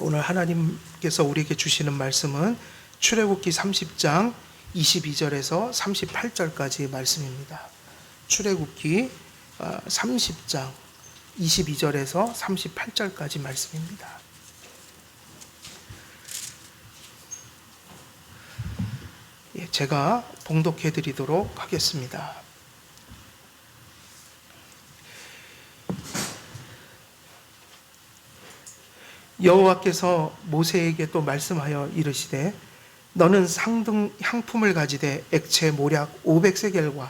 오늘 하나님께서 우리에게 주시는 말씀은 출애굽기 30장 22절에서 38절까지 말씀입니다. 출애굽기 30장 22절에서 38절까지 말씀입니다. 제가 봉독해 드리도록 하겠습니다. 여호와께서 모세에게 또 말씀하여 이르시되 너는 상등 향품을 가지되 액체 모략 500세겔과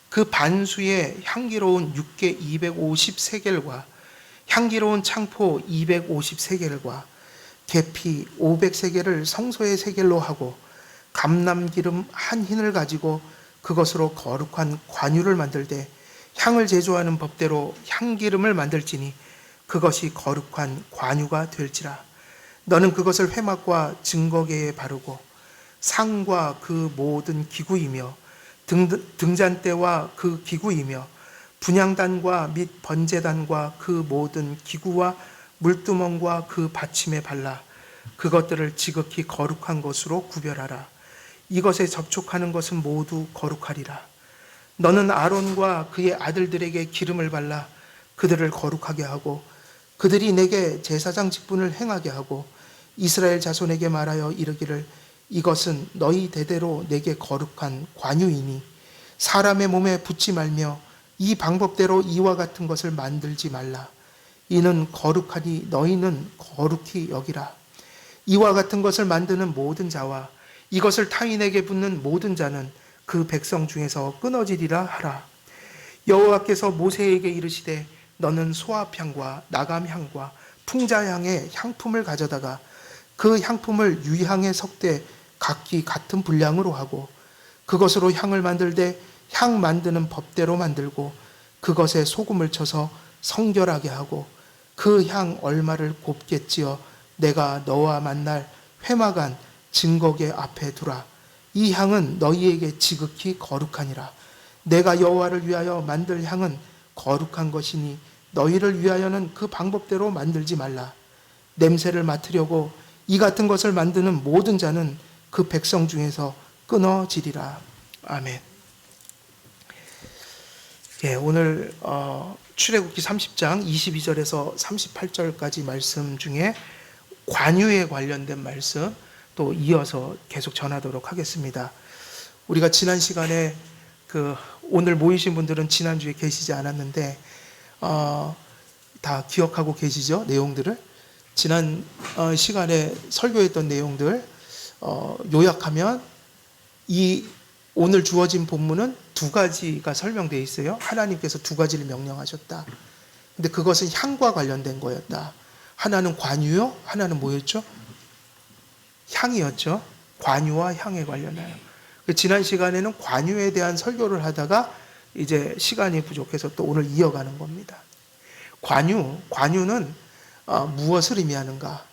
그 반수의 향기로운 육개 250세겔과 향기로운 창포 250세겔과 계피 500세겔을 성소의 세겔로 하고 감람기름 한 흰을 가지고 그것으로 거룩한 관유를 만들되 향을 제조하는 법대로 향기름을 만들지니 그것이 거룩한 관유가 될지라. 너는 그것을 회막과 증거계에 바르고 상과 그 모든 기구이며 등잔대와 그 기구이며 분향단과 및 번제단과 그 모든 기구와 물두멍과 그 받침에 발라 그것들을 지극히 거룩한 것으로 구별하라. 이것에 접촉하는 것은 모두 거룩하리라. 너는 아론과 그의 아들들에게 기름을 발라 그들을 거룩하게 하고 그들이 내게 제사장 직분을 행하게 하고 이스라엘 자손에게 말하여 이르기를 이것은 너희 대대로 내게 거룩한 관유이니 사람의 몸에 붙지 말며 이 방법대로 이와 같은 것을 만들지 말라. 이는 거룩하니 너희는 거룩히 여기라. 이와 같은 것을 만드는 모든 자와 이것을 타인에게 붙는 모든 자는 그 백성 중에서 끊어지리라 하라. 여호와께서 모세에게 이르시되 너는 소합향과 나감향과 풍자향의 향품을 가져다가 그 향품을 유향에 섞되 각기 같은 분량으로 하고 그것으로 향을 만들되 향 만드는 법대로 만들고 그것에 소금을 쳐서 성결하게 하고 그 향 얼마를 곱게 찌어 내가 너와 만날 회막안 증거계 앞에 두라. 이 향은 너희에게 지극히 거룩하니라. 내가 여호와를 위하여 만들 향은 거룩한 것이니 너희를 위하여는 그 방법대로 만들지 말라. 냄새를 맡으려고 이 같은 것을 만드는 모든 자는 그 백성 중에서 끊어지리라. 아멘. 오늘 출애굽기 30장 22절에서 38절까지 말씀 중에 관유에 관련된 말씀 또 이어서 계속 전하도록 하겠습니다. 우리가 지난 시간에 오늘 모이신 분들은 지난주에 계시지 않았는데 다 기억하고 계시죠? 내용들을 지난 시간에 설교했던 내용들 요약하면 이 오늘 주어진 본문은 두 가지가 설명되어 있어요. 하나님께서 두 가지를 명령하셨다. 근데 그것은 향과 관련된 거였다. 하나는 관유요, 하나는 뭐였죠? 향이었죠. 관유와 향에 관련하여. 지난 시간에는 관유에 대한 설교를 하다가 이제 시간이 부족해서 또 오늘 이어가는 겁니다. 관유는 무엇을 의미하는가?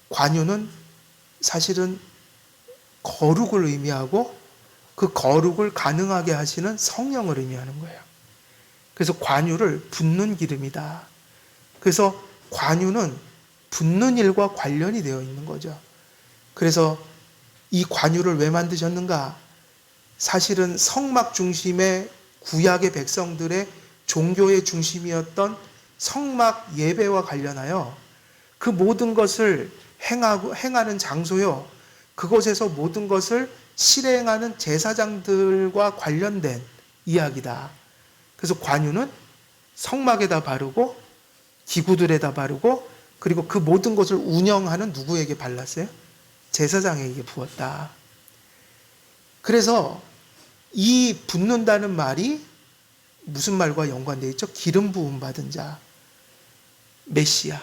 관유는 사실은 거룩을 의미하고 그 거룩을 가능하게 하시는 성령을 의미하는 거예요. 그래서 관유를 붓는 기름이다. 그래서 관유는 붓는 일과 관련이 되어 있는 거죠. 그래서 이 관유를 왜 만드셨는가? 사실은 성막 중심의 구약의 백성들의 종교의 중심이었던 성막 예배와 관련하여 그 모든 것을 행하는 장소요. 그곳에서 모든 것을 실행하는 제사장들과 관련된 이야기다. 그래서 관유는 성막에다 바르고 기구들에다 바르고 그리고 그 모든 것을 운영하는 누구에게 발랐어요? 제사장에게 부었다. 그래서 이 붓는다는 말이 무슨 말과 연관되어 있죠? 기름 부음 받은 자, 메시아,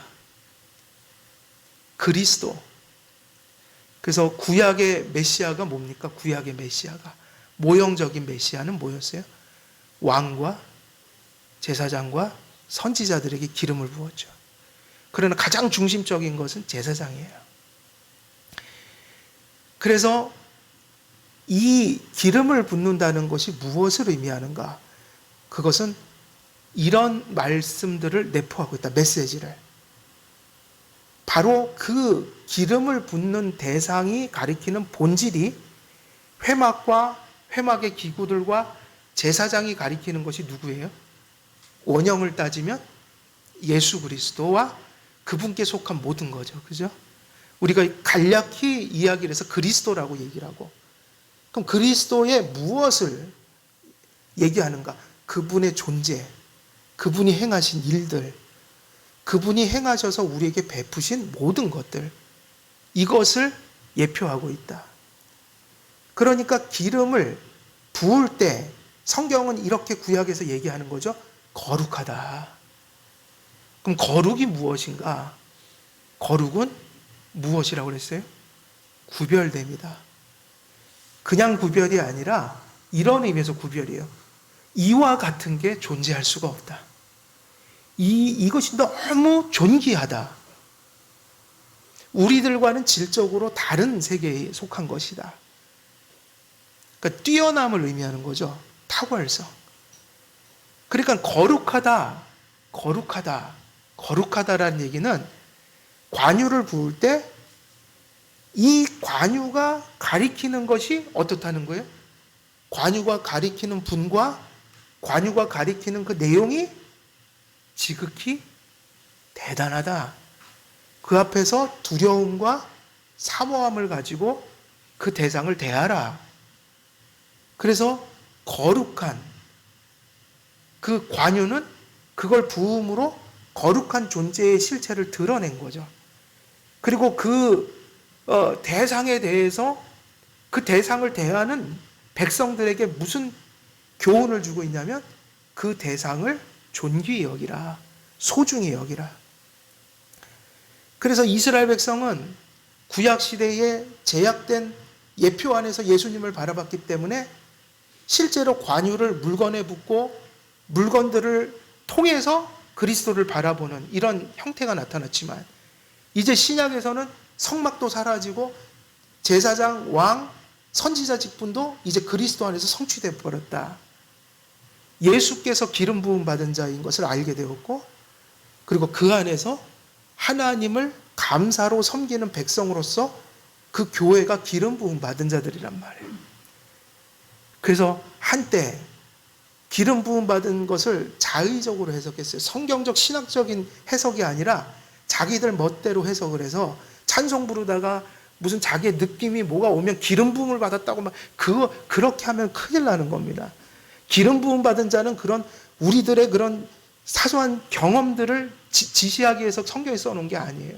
그리스도. 그래서 구약의 메시아가 뭡니까? 구약의 메시아가 모형적인 메시아는 뭐였어요? 왕과 제사장과 선지자들에게 기름을 부었죠. 그러나 가장 중심적인 것은 제사장이에요. 그래서 이 기름을 붓는다는 것이 무엇을 의미하는가? 그것은 이런 말씀들을 내포하고 있다. 메시지를. 바로 그 기름을 붓는 대상이 가리키는 본질이 회막과 회막의 기구들과 제사장이 가리키는 것이 누구예요? 원형을 따지면 예수 그리스도와 그분께 속한 모든 거죠. 그죠? 우리가 간략히 이야기를 해서 그리스도라고 얘기를 하고, 그럼 그리스도의 무엇을 얘기하는가? 그분의 존재, 그분이 행하신 일들, 그분이 행하셔서 우리에게 베푸신 모든 것들, 이것을 예표하고 있다. 그러니까 기름을 부을 때 성경은 이렇게 구약에서 얘기하는 거죠. 거룩하다. 그럼 거룩이 무엇인가? 거룩은 무엇이라고 그랬어요? 구별됩니다. 그냥 구별이 아니라 이런 의미에서 구별이에요. 이와 같은 게 존재할 수가 없다. 이것이 너무 존귀하다. 우리들과는 질적으로 다른 세계에 속한 것이다. 그러니까 뛰어남을 의미하는 거죠. 탁월성. 그러니까 거룩하다라는 얘기는 관유를 부을 때 이 관유가 가리키는 것이 어떻다는 거예요? 관유가 가리키는 분과 관유가 가리키는 그 내용이 지극히 대단하다. 그 앞에서 두려움과 사모함을 가지고 그 대상을 대하라. 그래서 거룩한 그 관유는 그걸 부음으로 거룩한 존재의 실체를 드러낸 거죠. 그리고 그 대상에 대해서 그 대상을 대하는 백성들에게 무슨 교훈을 주고 있냐면 그 대상을 존귀히 여기라, 소중히 여기라. 그래서 이스라엘 백성은 구약 시대에 제약된 예표 안에서 예수님을 바라봤기 때문에 실제로 관유를 물건에 붓고 물건들을 통해서 그리스도를 바라보는 이런 형태가 나타났지만, 이제 신약에서는 성막도 사라지고 제사장, 왕, 선지자 직분도 이제 그리스도 안에서 성취되어 버렸다. 예수께서 기름 부음 받은 자인 것을 알게 되었고, 그리고 그 안에서 하나님을 감사로 섬기는 백성으로서 그 교회가 기름 부음 받은 자들이란 말이에요. 그래서 한때 기름 부음 받은 것을 자의적으로 해석했어요. 성경적 신학적인 해석이 아니라 자기들 멋대로 해석을 해서 찬송 부르다가 무슨 자기의 느낌이 뭐가 오면 기름 부음을 받았다고 막 그렇게 하면 큰일 나는 겁니다. 기름 부음 받은 자는 그런 우리들의 그런 사소한 경험들을 지시하기 위해서 성경에 써놓은 게 아니에요.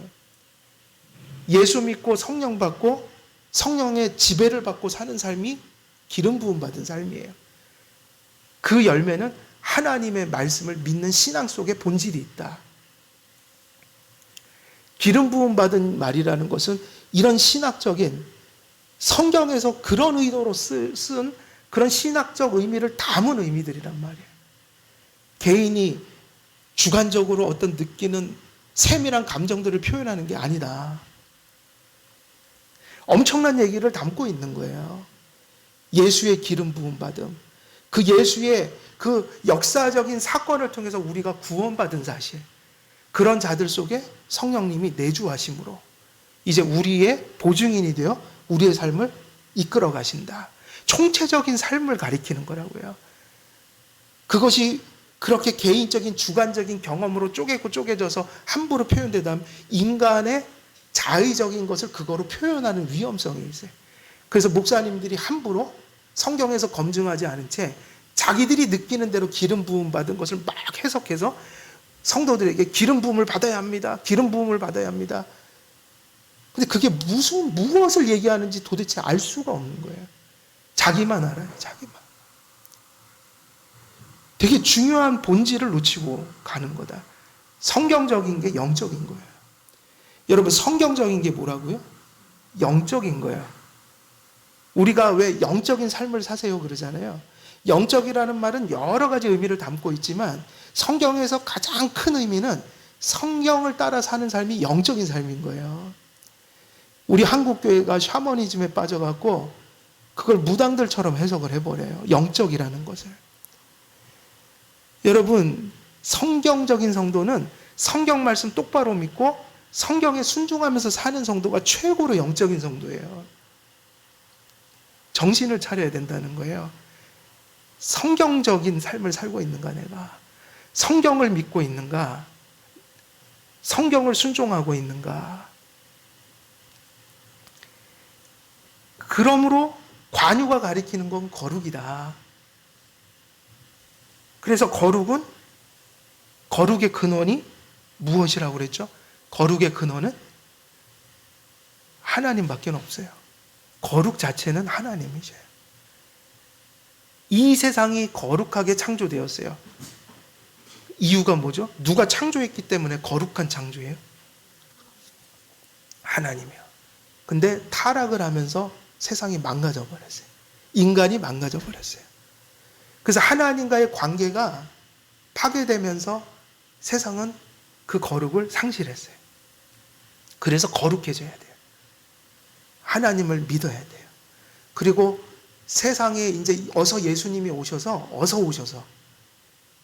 예수 믿고 성령 받고 성령의 지배를 받고 사는 삶이 기름 부음 받은 삶이에요. 그 열매는 하나님의 말씀을 믿는 신앙 속에 본질이 있다. 기름 부음 받은 말이라는 것은 이런 신학적인 성경에서 그런 의도로 쓴 그런 신학적 의미를 담은 의미들이란 말이에요. 개인이 주관적으로 어떤 느끼는 세밀한 감정들을 표현하는 게 아니다. 엄청난 얘기를 담고 있는 거예요. 예수의 기름 부음 받음, 그 예수의 그 역사적인 사건을 통해서 우리가 구원받은 사실, 그런 자들 속에 성령님이 내주하심으로 이제 우리의 보증인이 되어 우리의 삶을 이끌어 가신다. 총체적인 삶을 가리키는 거라고요. 그것이 그렇게 개인적인 주관적인 경험으로 쪼개고 쪼개져서 함부로 표현되다 인간의 자의적인 것을 그거로 표현하는 위험성이 있어요. 그래서 목사님들이 함부로 성경에서 검증하지 않은 채 자기들이 느끼는 대로 기름 부음 받은 것을 막 해석해서 성도들에게 기름 부음을 받아야 합니다. 기름 부음을 받아야 합니다. 근데 그게 무엇을 얘기하는지 도대체 알 수가 없는 거예요. 자기만 알아요. 자기만. 되게 중요한 본질을 놓치고 가는 거다. 성경적인 게 영적인 거예요. 여러분, 성경적인 게 뭐라고요? 영적인 거예요. 우리가 왜 영적인 삶을 사세요 그러잖아요. 영적이라는 말은 여러 가지 의미를 담고 있지만 성경에서 가장 큰 의미는 성경을 따라 사는 삶이 영적인 삶인 거예요. 우리 한국교회가 샤머니즘에 빠져갖고 그걸 무당들처럼 해석을 해버려요. 영적이라는 것을. 여러분, 성경적인 성도는 성경 말씀 똑바로 믿고 성경에 순종하면서 사는 성도가 최고로 영적인 성도예요. 정신을 차려야 된다는 거예요. 성경적인 삶을 살고 있는가 내가? 성경을 믿고 있는가? 성경을 순종하고 있는가? 그러므로 관유가 가리키는 건 거룩이다. 그래서 거룩의 근원이 무엇이라고 그랬죠? 거룩의 근원은 하나님밖에 없어요. 거룩 자체는 하나님이죠. 이 세상이 거룩하게 창조되었어요. 이유가 뭐죠? 누가 창조했기 때문에 거룩한 창조예요? 하나님이요. 근데 타락을 하면서 세상이 망가져 버렸어요. 인간이 망가져 버렸어요. 그래서 하나님과의 관계가 파괴되면서 세상은 그 거룩을 상실했어요. 그래서 거룩해져야 돼요. 하나님을 믿어야 돼요. 그리고 세상에 이제 어서 예수님이 오셔서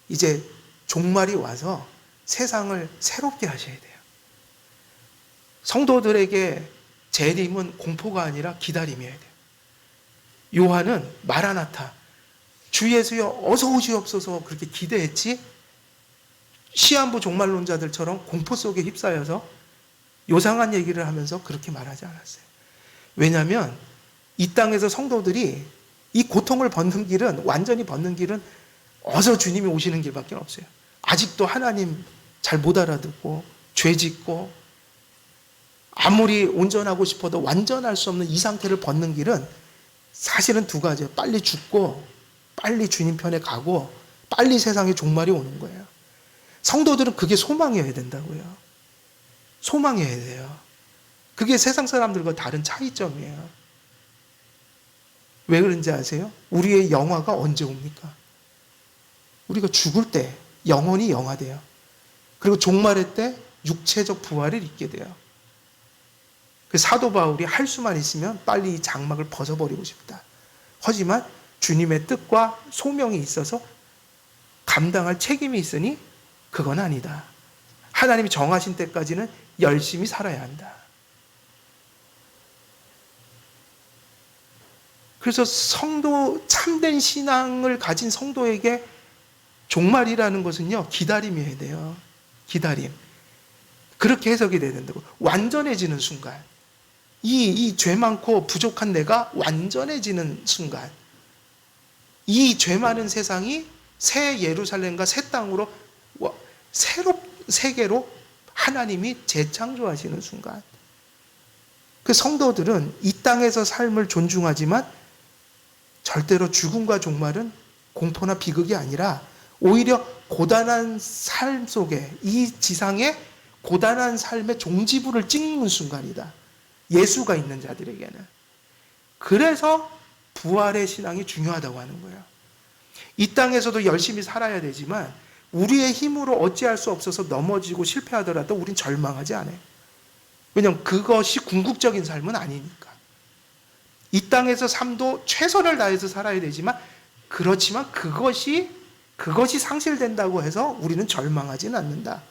이제 종말이 와서 세상을 새롭게 하셔야 돼요. 성도들에게 재림은 공포가 아니라 기다림이어야 돼요. 요한은 마라나타, 주 예수여 어서 오시옵소서 그렇게 기대했지, 시한부 종말론자들처럼 공포 속에 휩싸여서 요상한 얘기를 하면서 그렇게 말하지 않았어요. 왜냐하면 이 땅에서 성도들이 이 고통을 벗는 길은, 완전히 벗는 길은 어서 주님이 오시는 길밖에 없어요. 아직도 하나님 잘 못 알아듣고 죄 짓고 아무리 온전하고 싶어도 완전할 수 없는 이 상태를 벗는 길은 사실은 두 가지예요. 빨리 죽고 빨리 주님 편에 가고 빨리 세상에 종말이 오는 거예요. 성도들은 그게 소망이어야 된다고요. 소망이어야 돼요. 그게 세상 사람들과 다른 차이점이에요. 왜 그런지 아세요? 우리의 영화가 언제 옵니까? 우리가 죽을 때 영혼이 영화돼요. 그리고 종말의 때 육체적 부활을 입게 돼요. 그 사도 바울이 할 수만 있으면 빨리 이 장막을 벗어버리고 싶다. 하지만 주님의 뜻과 소명이 있어서 감당할 책임이 있으니 그건 아니다. 하나님이 정하신 때까지는 열심히 살아야 한다. 그래서 참된 신앙을 가진 성도에게 종말이라는 것은요, 기다림이어야 돼요. 기다림. 그렇게 해석이 돼야 된다고. 완전해지는 순간. 이 죄 많고 부족한 내가 완전해지는 순간. 이 죄 많은 세상이 새 예루살렘과 새 땅으로, 세계로 하나님이 재창조하시는 순간. 그 성도들은 이 땅에서 삶을 존중하지만 절대로 죽음과 종말은 공포나 비극이 아니라 오히려 고단한 삶 속에, 이 지상의 고단한 삶의 종지부를 찍는 순간이다. 예수가 있는 자들에게는. 그래서 부활의 신앙이 중요하다고 하는 거예요. 이 땅에서도 열심히 살아야 되지만 우리의 힘으로 어찌할 수 없어서 넘어지고 실패하더라도 우린 절망하지 않아요. 왜냐하면 그것이 궁극적인 삶은 아니니까. 이 땅에서 삶도 최선을 다해서 살아야 되지만, 그렇지만 그것이 상실된다고 해서 우리는 절망하지는 않는다.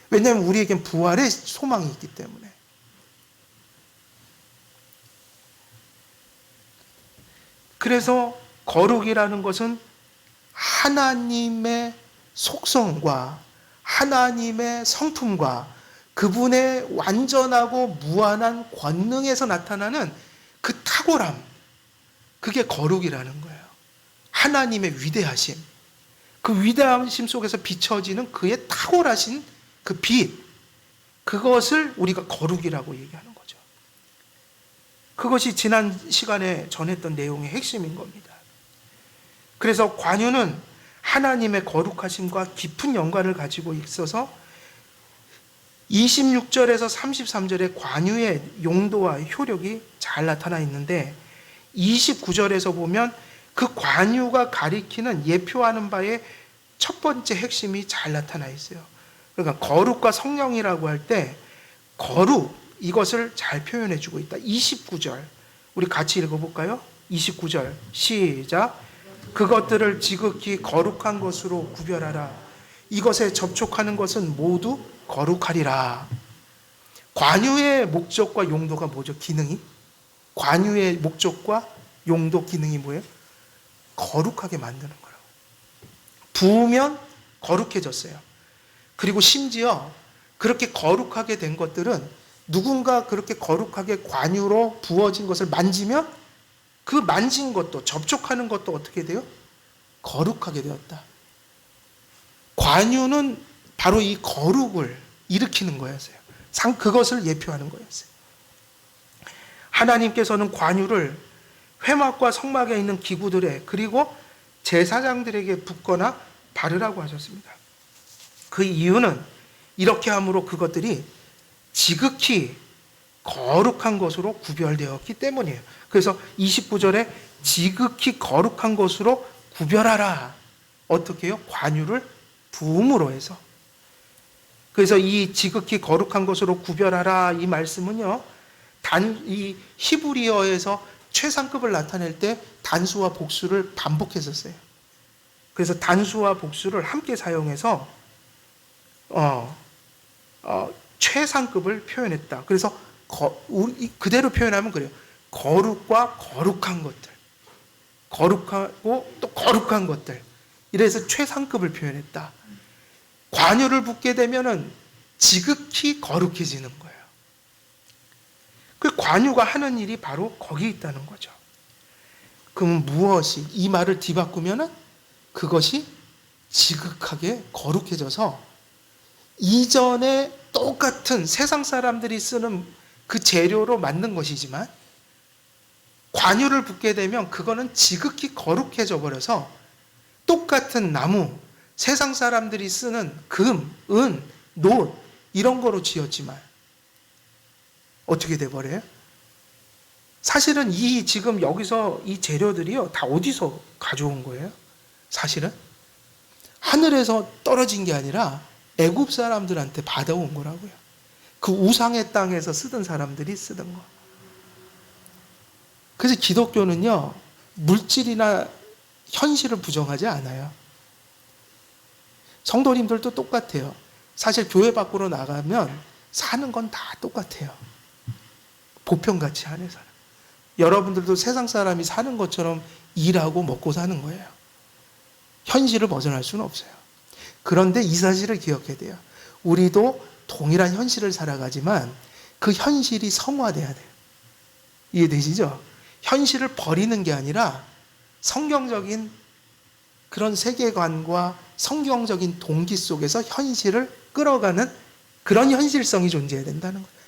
왜냐하면 우리에겐 부활의 소망이 있기 때문에. 그래서 거룩이라는 것은 하나님의 속성과 하나님의 성품과 그분의 완전하고 무한한 권능에서 나타나는 그 탁월함, 그게 거룩이라는 거예요. 하나님의 위대하심, 그 위대하심 속에서 비춰지는 그의 탁월하신 그 빛, 그것을 우리가 거룩이라고 얘기하는 거죠. 그것이 지난 시간에 전했던 내용의 핵심인 겁니다. 그래서 관유는 하나님의 거룩하심과 깊은 연관을 가지고 있어서 26절에서 33절의 관유의 용도와 효력이 잘 나타나 있는데, 29절에서 보면 그 관유가 가리키는 예표하는 바의 첫 번째 핵심이 잘 나타나 있어요. 그러니까 거룩과 성령이라고 할 때 거룩, 이것을 잘 표현해 주고 있다. 29절 우리 같이 읽어볼까요? 29절 시작. 그것들을 지극히 거룩한 것으로 구별하라. 이것에 접촉하는 것은 모두 거룩하리라. 관유의 목적과 용도가 뭐죠? 기능이? 관유의 목적과 용도, 기능이 뭐예요? 거룩하게 만드는 거라고. 부으면 거룩해졌어요. 그리고 심지어 그렇게 거룩하게 된 것들은 누군가 그렇게 거룩하게 관유로 부어진 것을 만지면 그 만진 것도, 접촉하는 것도 어떻게 돼요? 거룩하게 되었다. 관유는 바로 이 거룩을 일으키는 거였어요. 그것을 예표하는 거였어요. 하나님께서는 관유를 회막과 성막에 있는 기구들에, 그리고 제사장들에게 붓거나 바르라고 하셨습니다. 그 이유는 이렇게 함으로 그것들이 지극히 거룩한 것으로 구별되었기 때문이에요. 그래서 29절에 지극히 거룩한 것으로 구별하라. 어떻게 해요? 관유를 부음으로 해서. 그래서 이 지극히 거룩한 것으로 구별하라, 이 말씀은요, 이 히브리어에서 최상급을 나타낼 때 단수와 복수를 반복했었어요. 그래서 단수와 복수를 함께 사용해서 최상급을 표현했다. 그래서 그대로 표현하면 그래요. 거룩과 거룩한 것들, 거룩하고 또 거룩한 것들, 이래서 최상급을 표현했다. 관유를 붓게 되면은 지극히 거룩해지는 거예요. 그 관유가 하는 일이 바로 거기 있다는 거죠. 그럼 무엇이, 이 말을 뒤바꾸면은 그것이 지극하게 거룩해져서 이전에 똑같은 세상 사람들이 쓰는 그 재료로 만든 것이지만 관유를 붓게 되면 그거는 지극히 거룩해져 버려서 똑같은 나무, 세상 사람들이 쓰는 금, 은, 놋 이런 거로 지었지만 어떻게 돼버려요? 사실은 이 지금 여기서 이 재료들이요, 다 어디서 가져온 거예요? 사실은 하늘에서 떨어진 게 아니라 애굽 사람들한테 받아온 거라고요. 그 우상의 땅에서 쓰던 사람들이 쓰던 거. 그래서 기독교는요, 물질이나 현실을 부정하지 않아요. 성도님들도 똑같아요. 사실 교회 밖으로 나가면 사는 건 다 똑같아요. 보편가치 안에서는. 여러분들도 세상 사람이 사는 것처럼 일하고 먹고 사는 거예요. 현실을 벗어날 수는 없어요. 그런데 이 사실을 기억해야 돼요. 우리도 동일한 현실을 살아가지만 그 현실이 성화돼야 돼요. 이해되시죠? 현실을 버리는 게 아니라 성경적인 그런 세계관과 성경적인 동기 속에서 현실을 끌어가는 그런 현실성이 존재해야 된다는 거예요.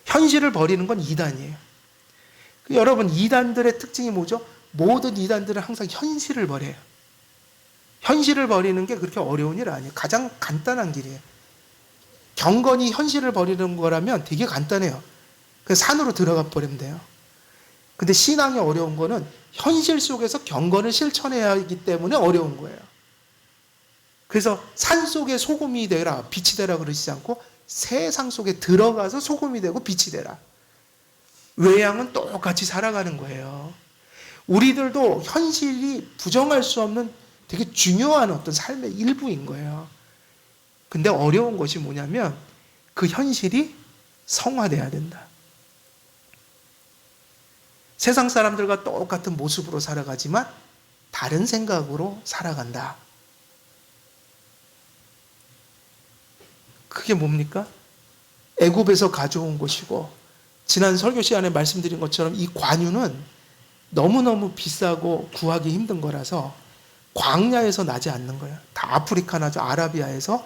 현실을 버리는 건 이단이에요. 여러분, 이단들의 특징이 뭐죠? 모든 이단들은 항상 현실을 버려요. 현실을 버리는 게 그렇게 어려운 일 아니에요. 가장 간단한 길이에요. 경건이 현실을 버리는 거라면 되게 간단해요. 그냥 산으로 들어가 버리면 돼요. 근데 신앙이 어려운 거는 현실 속에서 경건을 실천해야 하기 때문에 어려운 거예요. 그래서 산 속에 소금이 되라, 빛이 되라 그러시지 않고 세상 속에 들어가서 소금이 되고 빛이 되라. 외양은 똑같이 살아가는 거예요. 우리들도 현실이 부정할 수 없는 되게 중요한 어떤 삶의 일부인 거예요. 근데 어려운 것이 뭐냐면 그 현실이 성화돼야 된다. 세상 사람들과 똑같은 모습으로 살아가지만 다른 생각으로 살아간다. 그게 뭡니까? 애굽에서 가져온 것이고, 지난 설교 시간에 말씀드린 것처럼 이 관유는 너무너무 비싸고 구하기 힘든 거라서 광야에서 나지 않는 거예요. 다 아프리카나 아라비아에서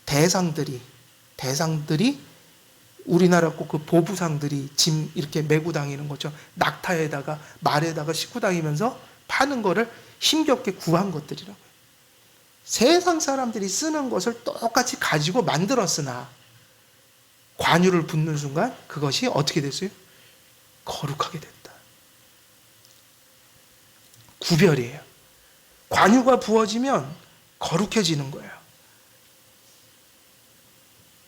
대상들이 우리나라 꼭 그 보부상들이 짐 이렇게 메고 다니는 것처럼 낙타에다가 말에다가 싣고 다니면서 파는 거를 힘겹게 구한 것들이라고요. 세상 사람들이 쓰는 것을 똑같이 가지고 만들었으나 관유를 붓는 순간 그것이 어떻게 됐어요? 거룩하게 됐다. 구별이에요. 관유가 부어지면 거룩해지는 거예요.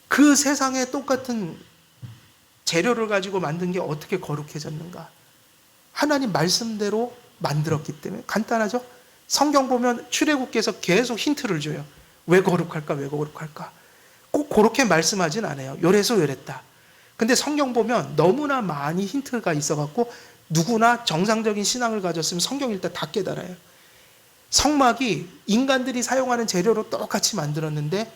그 세상에 똑같은 재료를 가지고 만든 게 어떻게 거룩해졌는가? 하나님 말씀대로 만들었기 때문에. 간단하죠? 성경 보면 출애굽기에서 계속 힌트를 줘요. 왜 거룩할까? 왜 거룩할까? 꼭 그렇게 말씀하진 않아요. 요래서 요랬다. 근데 성경 보면 너무나 많이 힌트가 있어갖고 누구나 정상적인 신앙을 가졌으면 성경 읽다 다 깨달아요. 성막이 인간들이 사용하는 재료로 똑같이 만들었는데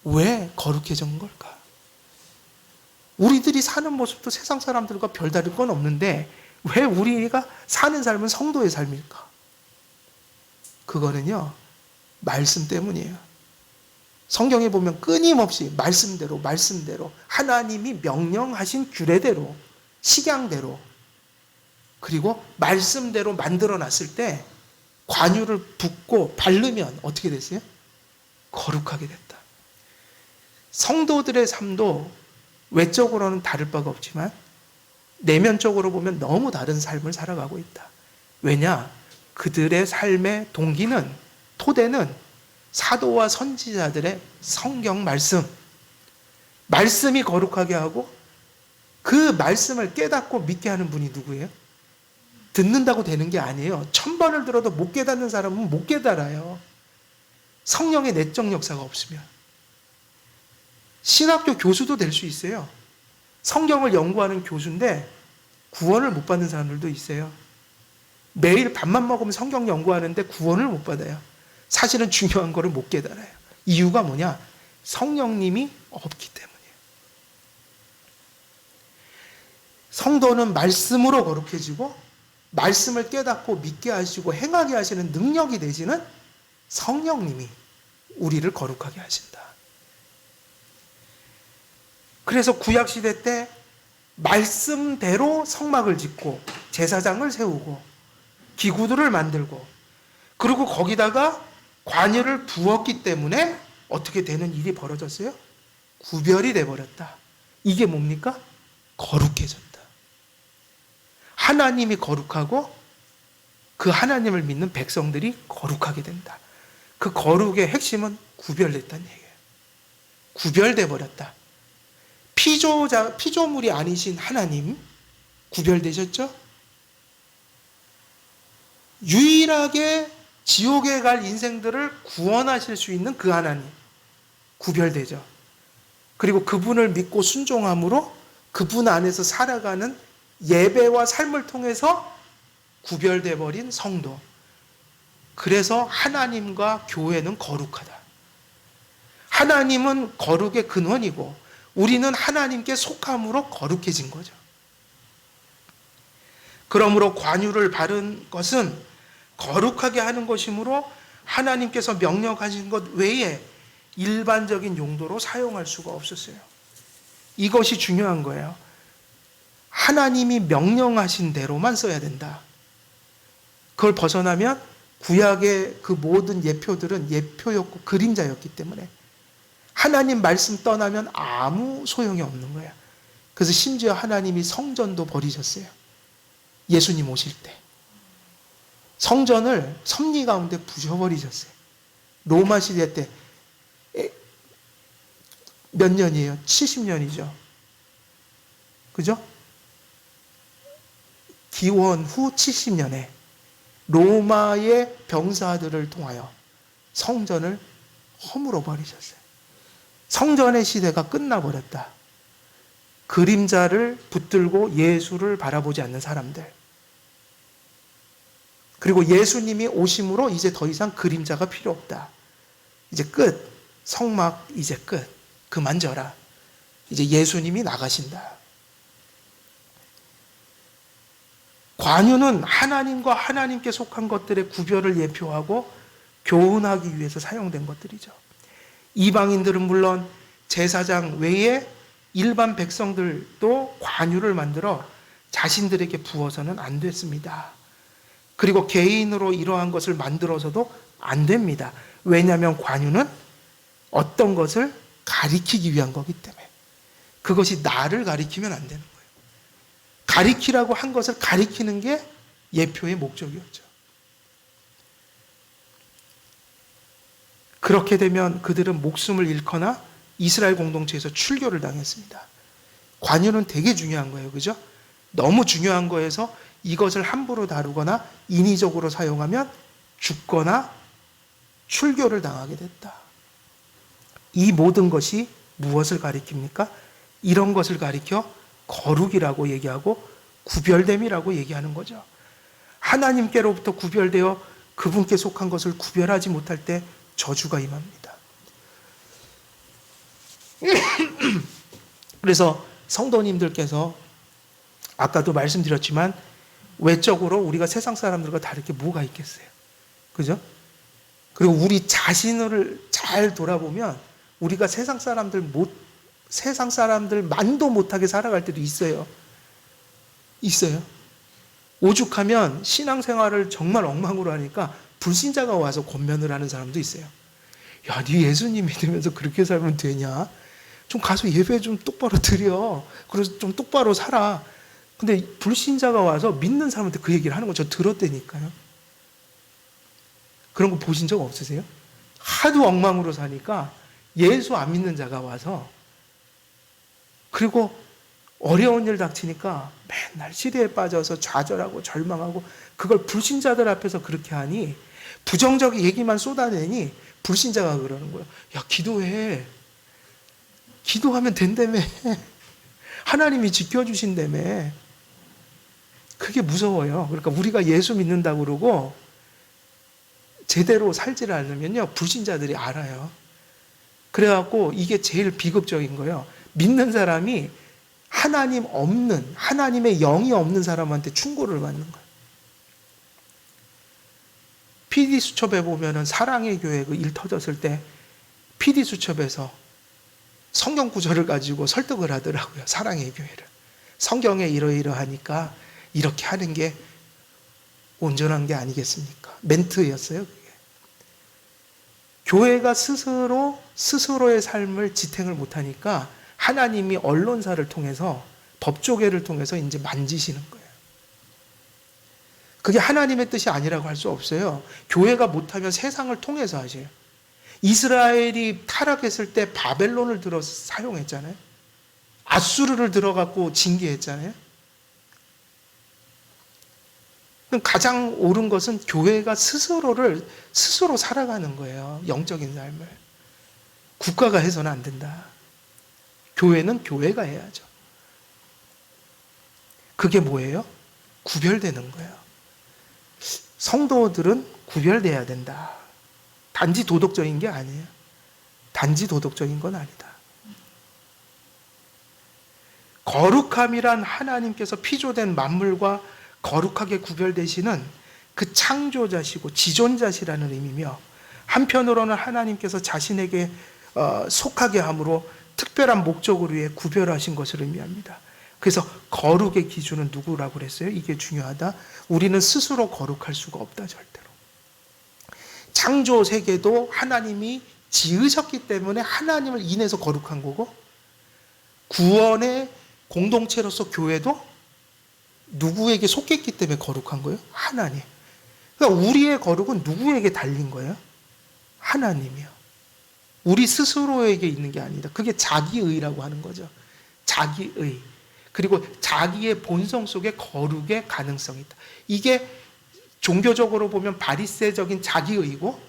왜 거룩해진 걸까? 우리들이 사는 모습도 세상 사람들과 별다를 건 없는데 왜 우리가 사는 삶은 성도의 삶일까? 그거는요, 말씀 때문이에요. 성경에 보면 끊임없이 말씀대로 하나님이 명령하신 규례대로, 식양대로, 그리고 말씀대로 만들어 놨을 때 관유를 붓고 바르면 어떻게 됐어요? 거룩하게 됐다. 성도들의 삶도 외적으로는 다를 바가 없지만 내면적으로 보면 너무 다른 삶을 살아가고 있다. 왜냐? 그들의 삶의 동기는, 토대는 사도와 선지자들의 성경 말씀이 거룩하게 하고 그 말씀을 깨닫고 믿게 하는 분이 누구예요? 듣는다고 되는 게 아니에요. 1000번을 들어도 못 깨닫는 사람은 못 깨달아요. 성령의 내적 역사가 없으면. 신학교 교수도 될 수 있어요. 성경을 연구하는 교수인데 구원을 못 받는 사람들도 있어요. 매일 밥만 먹으면 성경 연구하는데 구원을 못 받아요. 사실은 중요한 거를 못 깨달아요. 이유가 뭐냐? 성령님이 없기 때문이에요. 성도는 말씀으로 거룩해지고 말씀을 깨닫고 믿게 하시고 행하게 하시는 능력이 되시는 성령님이 우리를 거룩하게 하신다. 그래서 구약시대 때 말씀대로 성막을 짓고 제사장을 세우고 기구들을 만들고 그리고 거기다가 관유를 부었기 때문에 어떻게 되는 일이 벌어졌어요? 구별이 돼버렸다. 이게 뭡니까? 거룩해졌다. 하나님이 거룩하고 그 하나님을 믿는 백성들이 거룩하게 된다. 그 거룩의 핵심은 구별됐다는 얘기예요. 구별돼 버렸다. 피조물이 아니신 하나님 구별되셨죠? 유일하게 지옥에 갈 인생들을 구원하실 수 있는 그 하나님 구별되죠. 그리고 그분을 믿고 순종함으로 그분 안에서 살아가는 예배와 삶을 통해서 구별돼 버린 성도. 그래서 하나님과 교회는 거룩하다. 하나님은 거룩의 근원이고 우리는 하나님께 속함으로 거룩해진 거죠. 그러므로 관유를 바른 것은 거룩하게 하는 것이므로 하나님께서 명령하신 것 외에 일반적인 용도로 사용할 수가 없었어요. 이것이 중요한 거예요. 하나님이 명령하신 대로만 써야 된다. 그걸 벗어나면 구약의 그 모든 예표들은 예표였고 그림자였기 때문에 하나님 말씀 떠나면 아무 소용이 없는 거야. 그래서 심지어 하나님이 성전도 버리셨어요. 예수님 오실 때. 성전을 섭리 가운데 부셔버리셨어요. 로마 시대 때 몇 년이에요? 70년이죠. 그죠? 기원 후 70년에 로마의 병사들을 통하여 성전을 허물어 버리셨어요. 성전의 시대가 끝나버렸다. 그림자를 붙들고 예수를 바라보지 않는 사람들. 그리고 예수님이 오심으로 이제 더 이상 그림자가 필요 없다. 이제 끝. 성막 이제 끝. 그만 져라. 이제 예수님이 나가신다. 관유는 하나님과 하나님께 속한 것들의 구별을 예표하고 교훈하기 위해서 사용된 것들이죠. 이방인들은 물론 제사장 외에 일반 백성들도 관유를 만들어 자신들에게 부어서는 안 됐습니다. 그리고 개인으로 이러한 것을 만들어서도 안 됩니다. 왜냐하면 관유는 어떤 것을 가리키기 위한 거기 때문에. 그것이 나를 가리키면 안 되는 거예요. 가리키라고 한 것을 가리키는 게 예표의 목적이었죠. 그렇게 되면 그들은 목숨을 잃거나 이스라엘 공동체에서 출교를 당했습니다. 관유는 되게 중요한 거예요. 그죠? 너무 중요한 거에서 이것을 함부로 다루거나 인위적으로 사용하면 죽거나 출교를 당하게 됐다. 이 모든 것이 무엇을 가리킵니까? 이런 것을 가리켜 거룩이라고 얘기하고 구별됨이라고 얘기하는 거죠. 하나님께로부터 구별되어 그분께 속한 것을 구별하지 못할 때 저주가 임합니다. 그래서 성도님들께서 아까도 말씀드렸지만 외적으로 우리가 세상 사람들과 다르게 뭐가 있겠어요? 그죠? 그리고 우리 자신을 잘 돌아보면 우리가 세상 사람들만도 못하게 살아갈 때도 있어요. 있어요. 오죽하면 신앙생활을 정말 엉망으로 하니까 불신자가 와서 권면을 하는 사람도 있어요. 야, 네 예수님 믿으면서 그렇게 살면 되냐? 좀 가서 예배 좀 똑바로 드려. 그래서 좀 똑바로 살아. 근데 불신자가 와서 믿는 사람한테 그 얘기를 하는 거 저 들었다니까요. 그런 거 보신 적 없으세요? 하도 엉망으로 사니까 예수 안 믿는 자가 와서 그리고 어려운 일 닥치니까 맨날 시대에 빠져서 좌절하고 절망하고 그걸 불신자들 앞에서 그렇게 하니 부정적 얘기만 쏟아내니 불신자가 그러는 거예요. 야, 기도해. 기도하면 된다며. 하나님이 지켜주신다며. 그게 무서워요. 그러니까 우리가 예수 믿는다고 그러고 제대로 살지를 않으면요, 불신자들이 알아요. 그래갖고 이게 제일 비극적인 거예요. 믿는 사람이 하나님 없는, 하나님의 영이 없는 사람한테 충고를 받는 거예요. PD수첩에 보면은 사랑의 교회 그 일 터졌을 때 PD수첩에서 성경 구절을 가지고 설득을 하더라고요. 사랑의 교회를. 성경에 이러이러하니까 이렇게 하는 게 온전한 게 아니겠습니까? 멘트였어요, 그게. 교회가 스스로의 삶을 지탱을 못하니까 하나님이 언론사를 통해서 법조계를 통해서 이제 만지시는 거예요. 그게 하나님의 뜻이 아니라고 할 수 없어요. 교회가 못하면 세상을 통해서 하세요. 이스라엘이 타락했을 때 바벨론을 들어서 사용했잖아요. 아수르를 들어갖고 징계했잖아요. 가장 옳은 것은 교회가 스스로 살아가는 거예요. 영적인 삶을. 국가가 해서는 안 된다. 교회는 교회가 해야죠. 그게 뭐예요? 구별되는 거예요. 성도들은 구별돼야 된다. 단지 도덕적인 게 아니에요. 단지 도덕적인 건 아니다. 거룩함이란 하나님께서 피조된 만물과 거룩하게 구별되시는 그 창조자시고 지존자시라는 의미며, 한편으로는 하나님께서 자신에게 속하게 함으로 특별한 목적을 위해 구별하신 것을 의미합니다. 그래서 거룩의 기준은 누구라고 그랬어요? 이게 중요하다. 우리는 스스로 거룩할 수가 없다, 절대로. 창조 세계도 하나님이 지으셨기 때문에 하나님을 인해서 거룩한 거고, 구원의 공동체로서 교회도 누구에게 속했기 때문에 거룩한 거예요? 하나님. 그러니까 우리의 거룩은 누구에게 달린 거예요? 하나님이요. 우리 스스로에게 있는 게 아니다. 그게 자기의라고 하는 거죠. 자기의. 그리고 자기의 본성 속에 거룩의 가능성이 있다. 이게 종교적으로 보면 바리새적인 자기의고,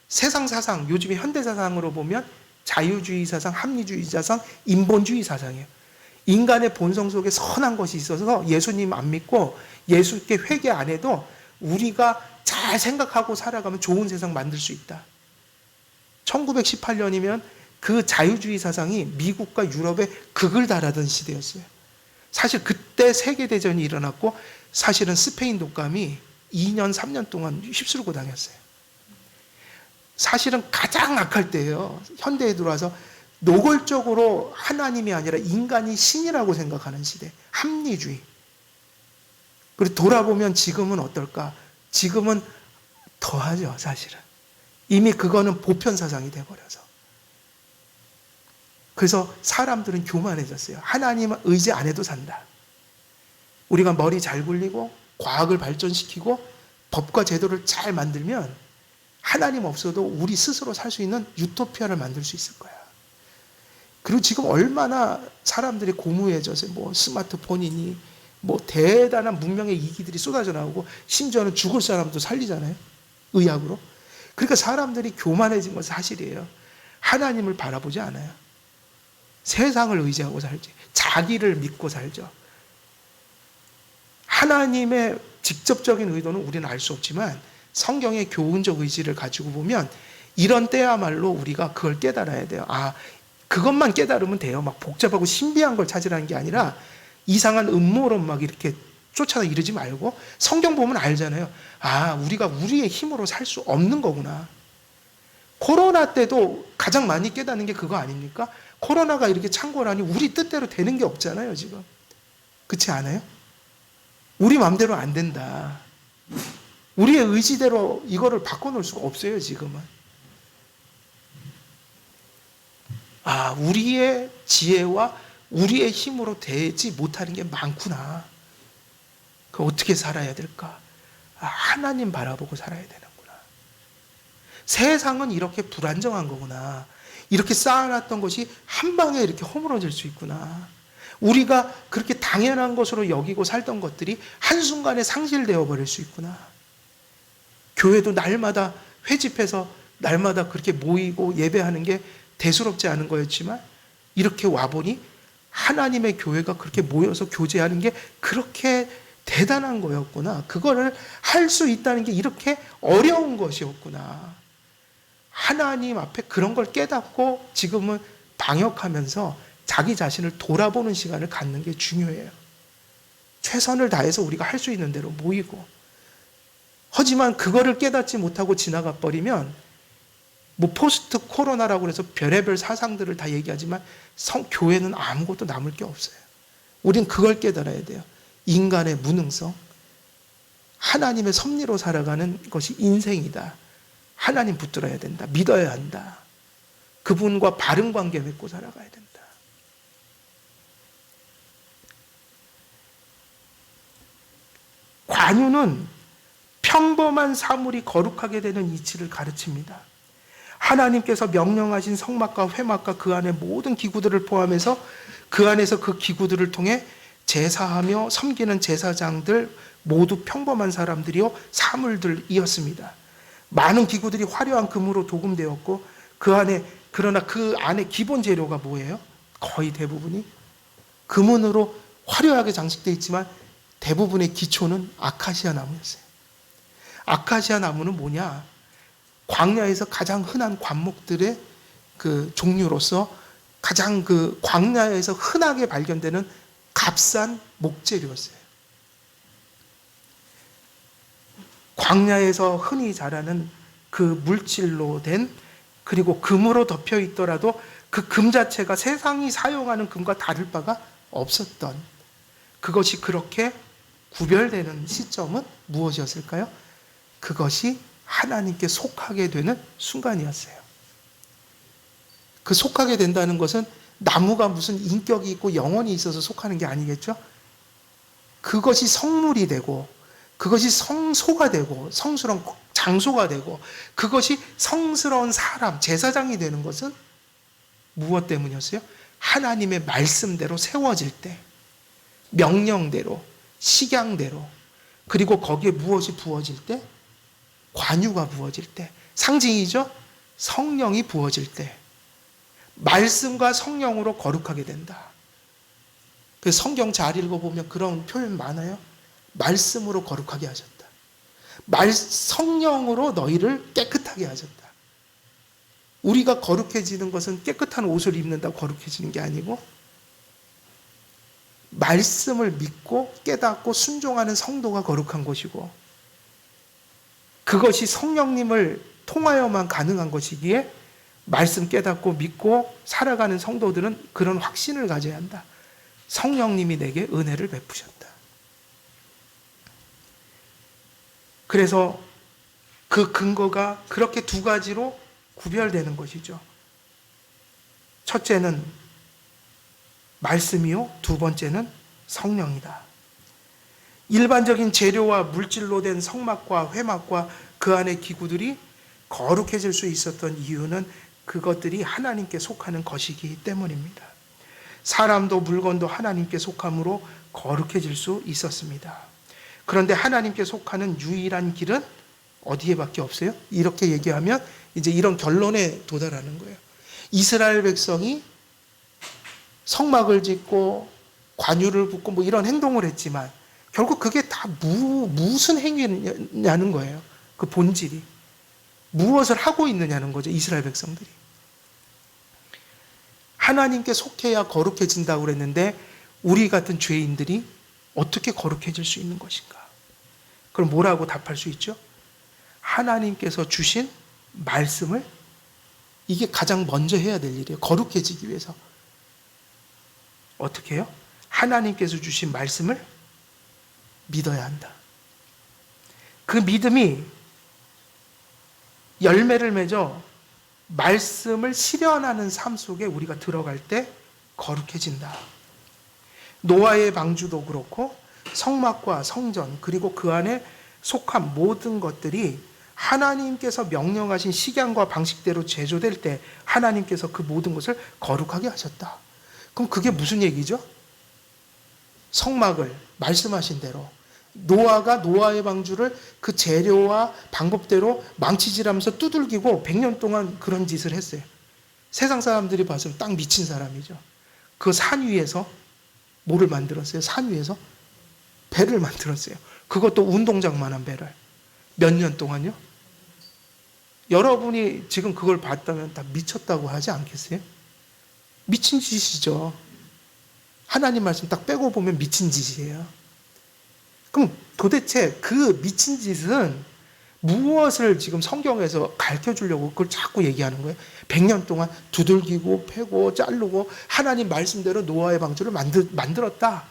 세상 사상, 요즘의 현대 사상으로 보면 자유주의 사상, 합리주의 사상, 인본주의 사상이에요. 인간의 본성 속에 선한 것이 있어서 예수님 안 믿고 예수께 회개 안 해도 우리가 잘 생각하고 살아가면 좋은 세상 만들 수 있다. 1918년이면 그 자유주의 사상이 미국과 유럽에 극을 달하던 시대였어요. 사실 그때 세계대전이 일어났고 사실은 스페인 독감이 2년, 3년 동안 휩쓸고 다녔어요. 사실은 가장 악할 때예요. 현대에 들어와서 노골적으로 하나님이 아니라 인간이 신이라고 생각하는 시대. 합리주의. 그리고 돌아보면 지금은 어떨까? 지금은 더하죠, 사실은. 이미 그거는 보편사상이 돼버려서. 그래서 사람들은 교만해졌어요. 하나님 의지 안 해도 산다. 우리가 머리 잘 굴리고 과학을 발전시키고 법과 제도를 잘 만들면 하나님 없어도 우리 스스로 살 수 있는 유토피아를 만들 수 있을 거야. 그리고 지금 얼마나 사람들이 고무해져서 뭐 스마트폰이니 뭐 대단한 문명의 이기들이 쏟아져 나오고 심지어는 죽을 사람도 살리잖아요. 의학으로. 그러니까 사람들이 교만해진 건 사실이에요. 하나님을 바라보지 않아요. 세상을 의지하고 살지. 자기를 믿고 살죠. 하나님의 직접적인 의도는 우리는 알 수 없지만 성경의 교훈적 의지를 가지고 보면 이런 때야말로 우리가 그걸 깨달아야 돼요. 그것만 깨달으면 돼요. 막 복잡하고 신비한 걸 찾으라는 게 아니라 이상한 음모론 막 이렇게 쫓아다 이러지 말고 성경 보면 알잖아요. 우리가 우리의 힘으로 살 수 없는 거구나. 코로나 때도 가장 많이 깨닫는 게 그거 아닙니까? 코로나가 이렇게 창궐하니 우리 뜻대로 되는 게 없잖아요, 지금. 그렇지 않아요? 우리 마음대로 안 된다. 우리의 의지대로 이거를 바꿔놓을 수가 없어요, 지금은. 우리의 지혜와 우리의 힘으로 되지 못하는 게 많구나. 그 어떻게 살아야 될까? 하나님 바라보고 살아야 되는구나. 세상은 이렇게 불안정한 거구나. 이렇게 쌓아놨던 것이 한 방에 이렇게 허물어질 수 있구나. 우리가 그렇게 당연한 것으로 여기고 살던 것들이 한순간에 상실되어 버릴 수 있구나. 교회도 날마다 회집해서 날마다 그렇게 모이고 예배하는 게 대수롭지 않은 거였지만 이렇게 와보니 하나님의 교회가 그렇게 모여서 교제하는 게 그렇게 대단한 거였구나. 그거를 할 수 있다는 게 이렇게 어려운 것이었구나. 하나님 앞에 그런 걸 깨닫고 지금은 방역하면서 자기 자신을 돌아보는 시간을 갖는 게 중요해요. 최선을 다해서 우리가 할 수 있는 대로 모이고. 하지만 그거를 깨닫지 못하고 지나가 버리면 포스트 코로나라고 해서 별의별 사상들을 다 얘기하지만 교회는 아무것도 남을 게 없어요. 우린 그걸 깨달아야 돼요. 인간의 무능성, 하나님의 섭리로 살아가는 것이 인생이다. 하나님 붙들어야 된다. 믿어야 한다. 그분과 바른 관계 맺고 살아가야 된다. 관유는 평범한 사물이 거룩하게 되는 이치를 가르칩니다. 하나님께서 명령하신 성막과 회막과 그 안에 모든 기구들을 포함해서 그 안에서 그 기구들을 통해 제사하며 섬기는 제사장들 모두 평범한 사람들이요 사물들이었습니다. 많은 기구들이 화려한 금으로 도금되었고 그러나 그 안에 기본 재료가 뭐예요? 거의 대부분이 금은으로 화려하게 장식되어 있지만 대부분의 기초는 아카시아 나무였어요. 아카시아 나무는 뭐냐? 광야에서 가장 흔한 관목들의 그 종류로서 가장 그 광야에서 흔하게 발견되는 값싼 목재료였어요. 광야에서 흔히 자라는 그 물질로 된 그리고 금으로 덮여 있더라도 그 금 자체가 세상이 사용하는 금과 다를 바가 없었던 그것이 그렇게 구별되는 시점은 무엇이었을까요? 그것이 하나님께 속하게 되는 순간이었어요. 그 속하게 된다는 것은 나무가 무슨 인격이 있고 영혼이 있어서 속하는 게 아니겠죠? 그것이 성물이 되고 그것이 성소가 되고 성스러운 장소가 되고 그것이 성스러운 사람, 제사장이 되는 것은 무엇 때문이었어요? 하나님의 말씀대로 세워질 때, 명령대로, 식양대로, 그리고 거기에 무엇이 부어질 때? 관유가 부어질 때, 상징이죠? 성령이 부어질 때, 말씀과 성령으로 거룩하게 된다. 그래서 성경 잘 읽어보면 그런 표현 많아요. 말씀으로 거룩하게 하셨다. 성령으로 너희를 깨끗하게 하셨다. 우리가 거룩해지는 것은 깨끗한 옷을 입는다고 거룩해지는 게 아니고 말씀을 믿고 깨닫고 순종하는 성도가 거룩한 것이고 그것이 성령님을 통하여만 가능한 것이기에 말씀 깨닫고 믿고 살아가는 성도들은 그런 확신을 가져야 한다. 성령님이 내게 은혜를 베푸셨다. 그래서 그 근거가 그렇게 두 가지로 구별되는 것이죠. 첫째는 말씀이요, 두 번째는 성령이다. 일반적인 재료와 물질로 된 성막과 회막과 그 안의 기구들이 거룩해질 수 있었던 이유는 그것들이 하나님께 속하는 것이기 때문입니다. 사람도 물건도 하나님께 속함으로 거룩해질 수 있었습니다. 그런데 하나님께 속하는 유일한 길은 어디에밖에 없어요? 이렇게 얘기하면 이제 이런 결론에 도달하는 거예요. 이스라엘 백성이 성막을 짓고 관유를 붓고 뭐 이런 행동을 했지만 결국 그게 다 무슨 행위냐는 거예요. 그 본질이. 무엇을 하고 있느냐는 거죠. 이스라엘 백성들이. 하나님께 속해야 거룩해진다고 그랬는데 우리 같은 죄인들이 어떻게 거룩해질 수 있는 것인가? 그럼 뭐라고 답할 수 있죠? 하나님께서 주신 말씀을, 이게 가장 먼저 해야 될 일이에요. 거룩해지기 위해서. 어떻게 해요? 하나님께서 주신 말씀을 믿어야 한다. 그 믿음이 열매를 맺어 말씀을 실현하는 삶 속에 우리가 들어갈 때 거룩해진다. 노아의 방주도 그렇고 성막과 성전 그리고 그 안에 속한 모든 것들이 하나님께서 명령하신 식양과 방식대로 제조될 때 하나님께서 그 모든 것을 거룩하게 하셨다. 그럼 그게 무슨 얘기죠? 성막을 말씀하신 대로 노아가 노아의 방주를 그 재료와 방법대로 망치질하면서 두들기고 100년 동안 그런 짓을 했어요. 세상 사람들이 봤으면 딱 미친 사람이죠. 그 산 위에서 뭐를 만들었어요? 산 위에서 배를 만들었어요. 그것도 운동장만한 배를. 몇 년 동안요? 여러분이 지금 그걸 봤다면 다 미쳤다고 하지 않겠어요? 미친 짓이죠. 하나님 말씀 딱 빼고 보면 미친 짓이에요. 그럼 도대체 그 미친 짓은 무엇을 지금 성경에서 가르쳐 주려고 그걸 자꾸 얘기하는 거예요? 100년 동안 두들기고 패고 자르고 하나님 말씀대로 노아의 방주를 만들었다.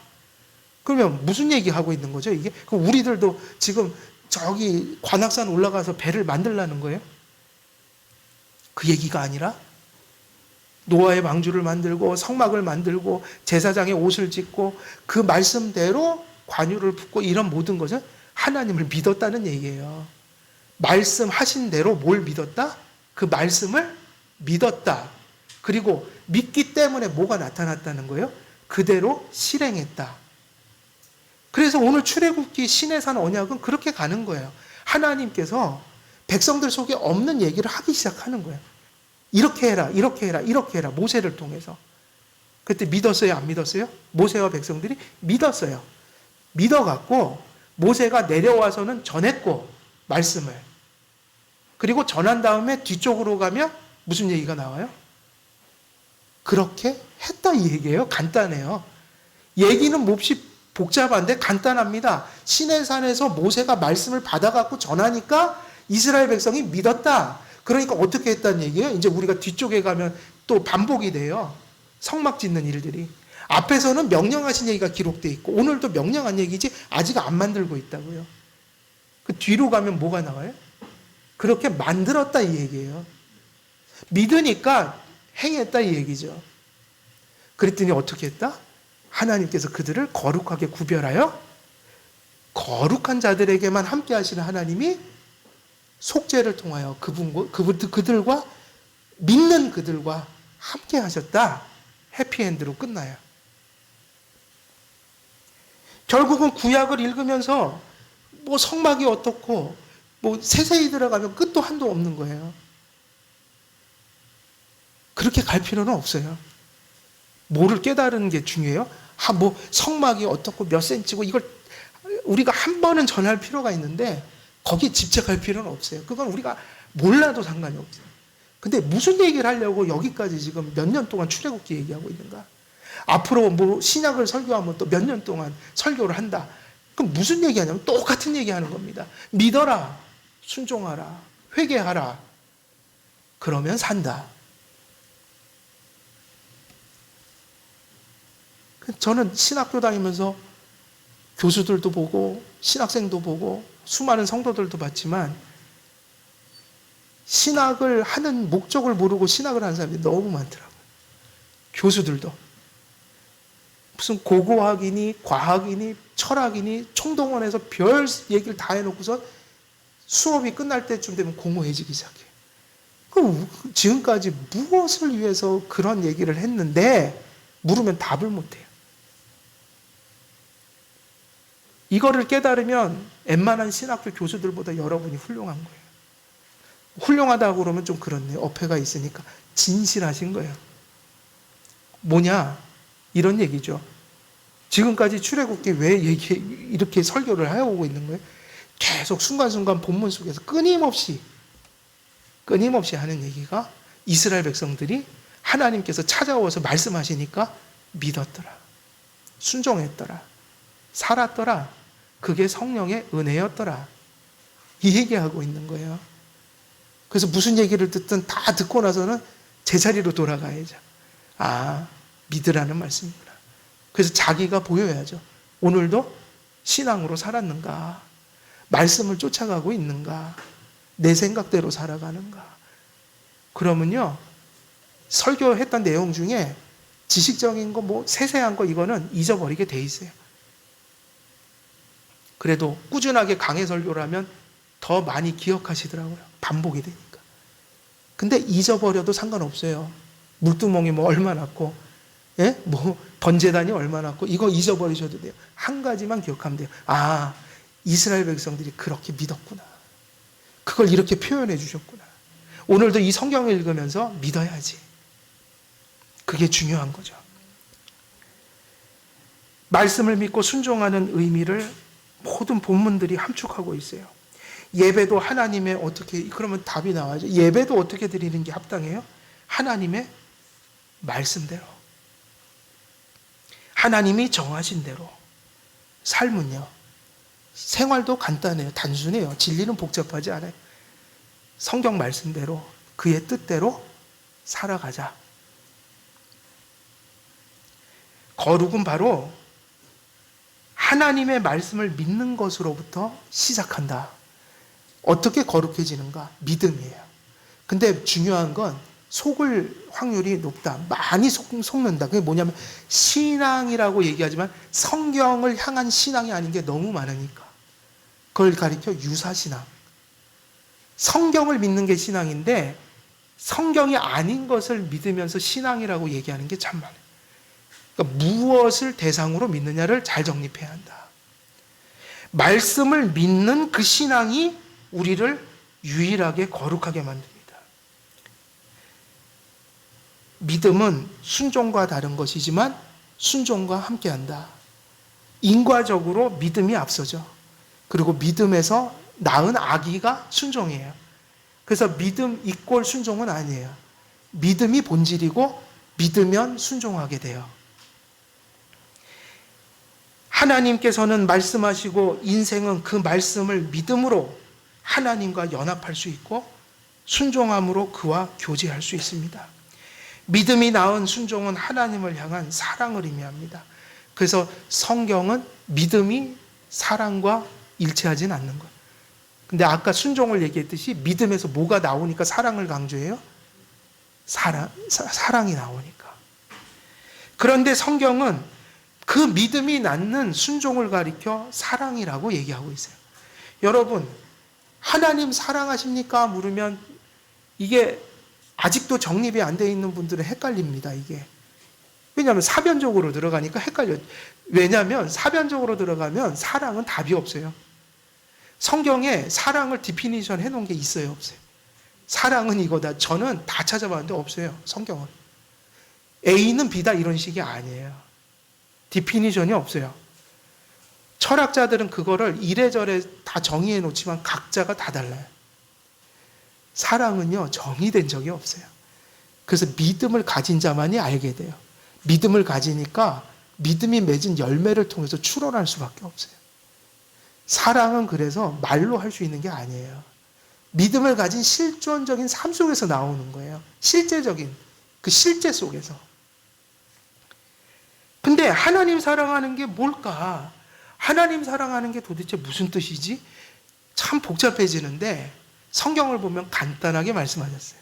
그러면 무슨 얘기하고 있는 거죠? 이게 그럼 우리들도 지금 저기 관악산 올라가서 배를 만들라는 거예요? 그 얘기가 아니라 노아의 방주를 만들고 성막을 만들고 제사장의 옷을 짓고 그 말씀대로 관유를 붓고 이런 모든 것은 하나님을 믿었다는 얘기예요. 말씀하신 대로 뭘 믿었다? 그 말씀을 믿었다. 그리고 믿기 때문에 뭐가 나타났다는 거예요? 그대로 실행했다. 그래서 오늘 출애굽기 시내산 언약은 그렇게 가는 거예요. 하나님께서 백성들 속에 없는 얘기를 하기 시작하는 거예요. 이렇게 해라, 이렇게 해라, 이렇게 해라. 모세를 통해서. 그때 믿었어요, 안 믿었어요? 모세와 백성들이 믿었어요. 믿어갖고 모세가 내려와서는 전했고 말씀을. 그리고 전한 다음에 뒤쪽으로 가면 무슨 얘기가 나와요? 그렇게 했다 이 얘기예요. 간단해요. 얘기는 몹시 복잡한데 간단합니다. 시내산에서 모세가 말씀을 받아갖고 전하니까 이스라엘 백성이 믿었다. 그러니까 어떻게 했다는 얘기예요? 이제 우리가 뒤쪽에 가면 또 반복이 돼요. 성막 짓는 일들이. 앞에서는 명령하신 얘기가 기록되어 있고 오늘도 명령한 얘기지 아직 안 만들고 있다고요. 그 뒤로 가면 뭐가 나와요? 그렇게 만들었다 이 얘기예요. 믿으니까 행했다 이 얘기죠. 그랬더니 어떻게 했다? 하나님께서 그들을 거룩하게 구별하여 거룩한 자들에게만 함께 하시는 하나님이 속죄를 통하여 그들과 믿는 그들과 함께 하셨다. 해피엔드로 끝나요. 결국은 구약을 읽으면서 뭐 성막이 어떻고 뭐 세세히 들어가면 끝도 한도 없는 거예요. 그렇게 갈 필요는 없어요. 뭐를 깨달은 게 중요해요? 뭐 성막이 어떻고 몇 센치고 이걸 우리가 한 번은 전할 필요가 있는데 거기에 집착할 필요는 없어요. 그건 우리가 몰라도 상관이 없어요. 근데 무슨 얘기를 하려고 여기까지 지금 몇 년 동안 출애굽기 얘기하고 있는가? 앞으로 뭐 신약을 설교하면 또 몇 년 동안 설교를 한다. 그럼 무슨 얘기하냐면 똑같은 얘기하는 겁니다. 믿어라, 순종하라, 회개하라. 그러면 산다. 저는 신학교 다니면서 교수들도 보고 신학생도 보고 수많은 성도들도 봤지만 신학을 하는 목적을 모르고 신학을 하는 사람들이 너무 많더라고요. 교수들도. 무슨 고고학이니 과학이니 철학이니 총동원해서 별 얘기를 다 해놓고서 수업이 끝날 때쯤 되면 공허해지기 시작해요. 그럼 지금까지 무엇을 위해서 그런 얘기를 했는데 물으면 답을 못해요. 이거를 깨달으면 웬만한 신학교 교수들보다 여러분이 훌륭한 거예요. 훌륭하다고 그러면 좀 그렇네요. 어폐가 있으니까. 진실하신 거예요. 뭐냐? 이런 얘기죠. 지금까지 출애굽기 왜 이렇게 설교를 해오고 있는 거예요? 계속 순간순간 본문 속에서 끊임없이 하는 얘기가 이스라엘 백성들이 하나님께서 찾아와서 말씀하시니까 믿었더라, 순종했더라, 살았더라, 그게 성령의 은혜였더라, 이 얘기하고 있는 거예요. 그래서 무슨 얘기를 듣든 다 듣고 나서는 제자리로 돌아가야죠. 아, 믿으라는 말씀이구나. 그래서 자기가 보여야죠. 오늘도 신앙으로 살았는가? 말씀을 쫓아가고 있는가? 내 생각대로 살아가는가? 그러면요, 설교했던 내용 중에 지식적인 거, 뭐 세세한 거 이거는 잊어버리게 돼 있어요. 그래도 꾸준하게 강해 설교를 하면 더 많이 기억하시더라고요. 반복이 되니까. 근데 잊어버려도 상관없어요. 물두멍이 뭐 얼마 났고, 예? 뭐 번제단이 얼마 났고, 이거 잊어버리셔도 돼요. 한 가지만 기억하면 돼요. 아, 이스라엘 백성들이 그렇게 믿었구나. 그걸 이렇게 표현해 주셨구나. 오늘도 이 성경을 읽으면서 믿어야지. 그게 중요한 거죠. 말씀을 믿고 순종하는 의미를 모든 본문들이 함축하고 있어요. 예배도 하나님의 어떻게, 그러면 답이 나와야죠. 예배도 어떻게 드리는 게 합당해요? 하나님의 말씀대로. 하나님이 정하신 대로. 삶은요, 생활도 간단해요. 단순해요. 진리는 복잡하지 않아요. 성경 말씀대로, 그의 뜻대로 살아가자. 거룩은 바로 하나님의 말씀을 믿는 것으로부터 시작한다. 어떻게 거룩해지는가? 믿음이에요. 근데 중요한 건 속을 확률이 높다. 많이 속는다. 그게 뭐냐면 신앙이라고 얘기하지만 성경을 향한 신앙이 아닌 게 너무 많으니까. 그걸 가리켜 유사신앙. 성경을 믿는 게 신앙인데 성경이 아닌 것을 믿으면서 신앙이라고 얘기하는 게 참 많아요. 그러니까 무엇을 대상으로 믿느냐를 잘 정립해야 한다. 말씀을 믿는 그 신앙이 우리를 유일하게 거룩하게 만듭니다. 믿음은 순종과 다른 것이지만 순종과 함께한다. 인과적으로 믿음이 앞서죠. 그리고 믿음에서 낳은 아기가 순종이에요. 그래서 믿음 이꼴 순종은 아니에요. 믿음이 본질이고 믿으면 순종하게 돼요. 하나님께서는 말씀하시고 인생은 그 말씀을 믿음으로 하나님과 연합할 수 있고 순종함으로 그와 교제할 수 있습니다. 믿음이 낳은 순종은 하나님을 향한 사랑을 의미합니다. 그래서 성경은 믿음이 사랑과 일치하진 않는 거예요. 근데 아까 순종을 얘기했듯이 믿음에서 뭐가 나오니까 사랑을 강조해요? 사랑이 나오니까. 그런데 성경은 그 믿음이 낳는 순종을 가리켜 사랑이라고 얘기하고 있어요. 여러분, 하나님 사랑하십니까? 물으면 이게 아직도 정립이 안 돼 있는 분들은 헷갈립니다, 이게. 왜냐하면 사변적으로 들어가니까 헷갈려요. 왜냐하면 사변적으로 들어가면 사랑은 답이 없어요. 성경에 사랑을 디피니션 해놓은 게 있어요, 없어요? 사랑은 이거다. 저는 다 찾아봤는데 없어요, 성경은. A는 B다 이런 식이 아니에요. 디피니션이 없어요. 철학자들은 그거를 이래저래 다 정의해 놓지만 각자가 다 달라요. 사랑은요, 정의된 적이 없어요. 그래서 믿음을 가진 자만이 알게 돼요. 믿음을 가지니까 믿음이 맺은 열매를 통해서 출원할 수밖에 없어요. 사랑은 그래서 말로 할 수 있는 게 아니에요. 믿음을 가진 실존적인 삶 속에서 나오는 거예요. 실제적인, 그 실제 속에서. 근데 하나님 사랑하는 게 뭘까? 하나님 사랑하는 게 도대체 무슨 뜻이지? 참 복잡해지는데 성경을 보면 간단하게 말씀하셨어요.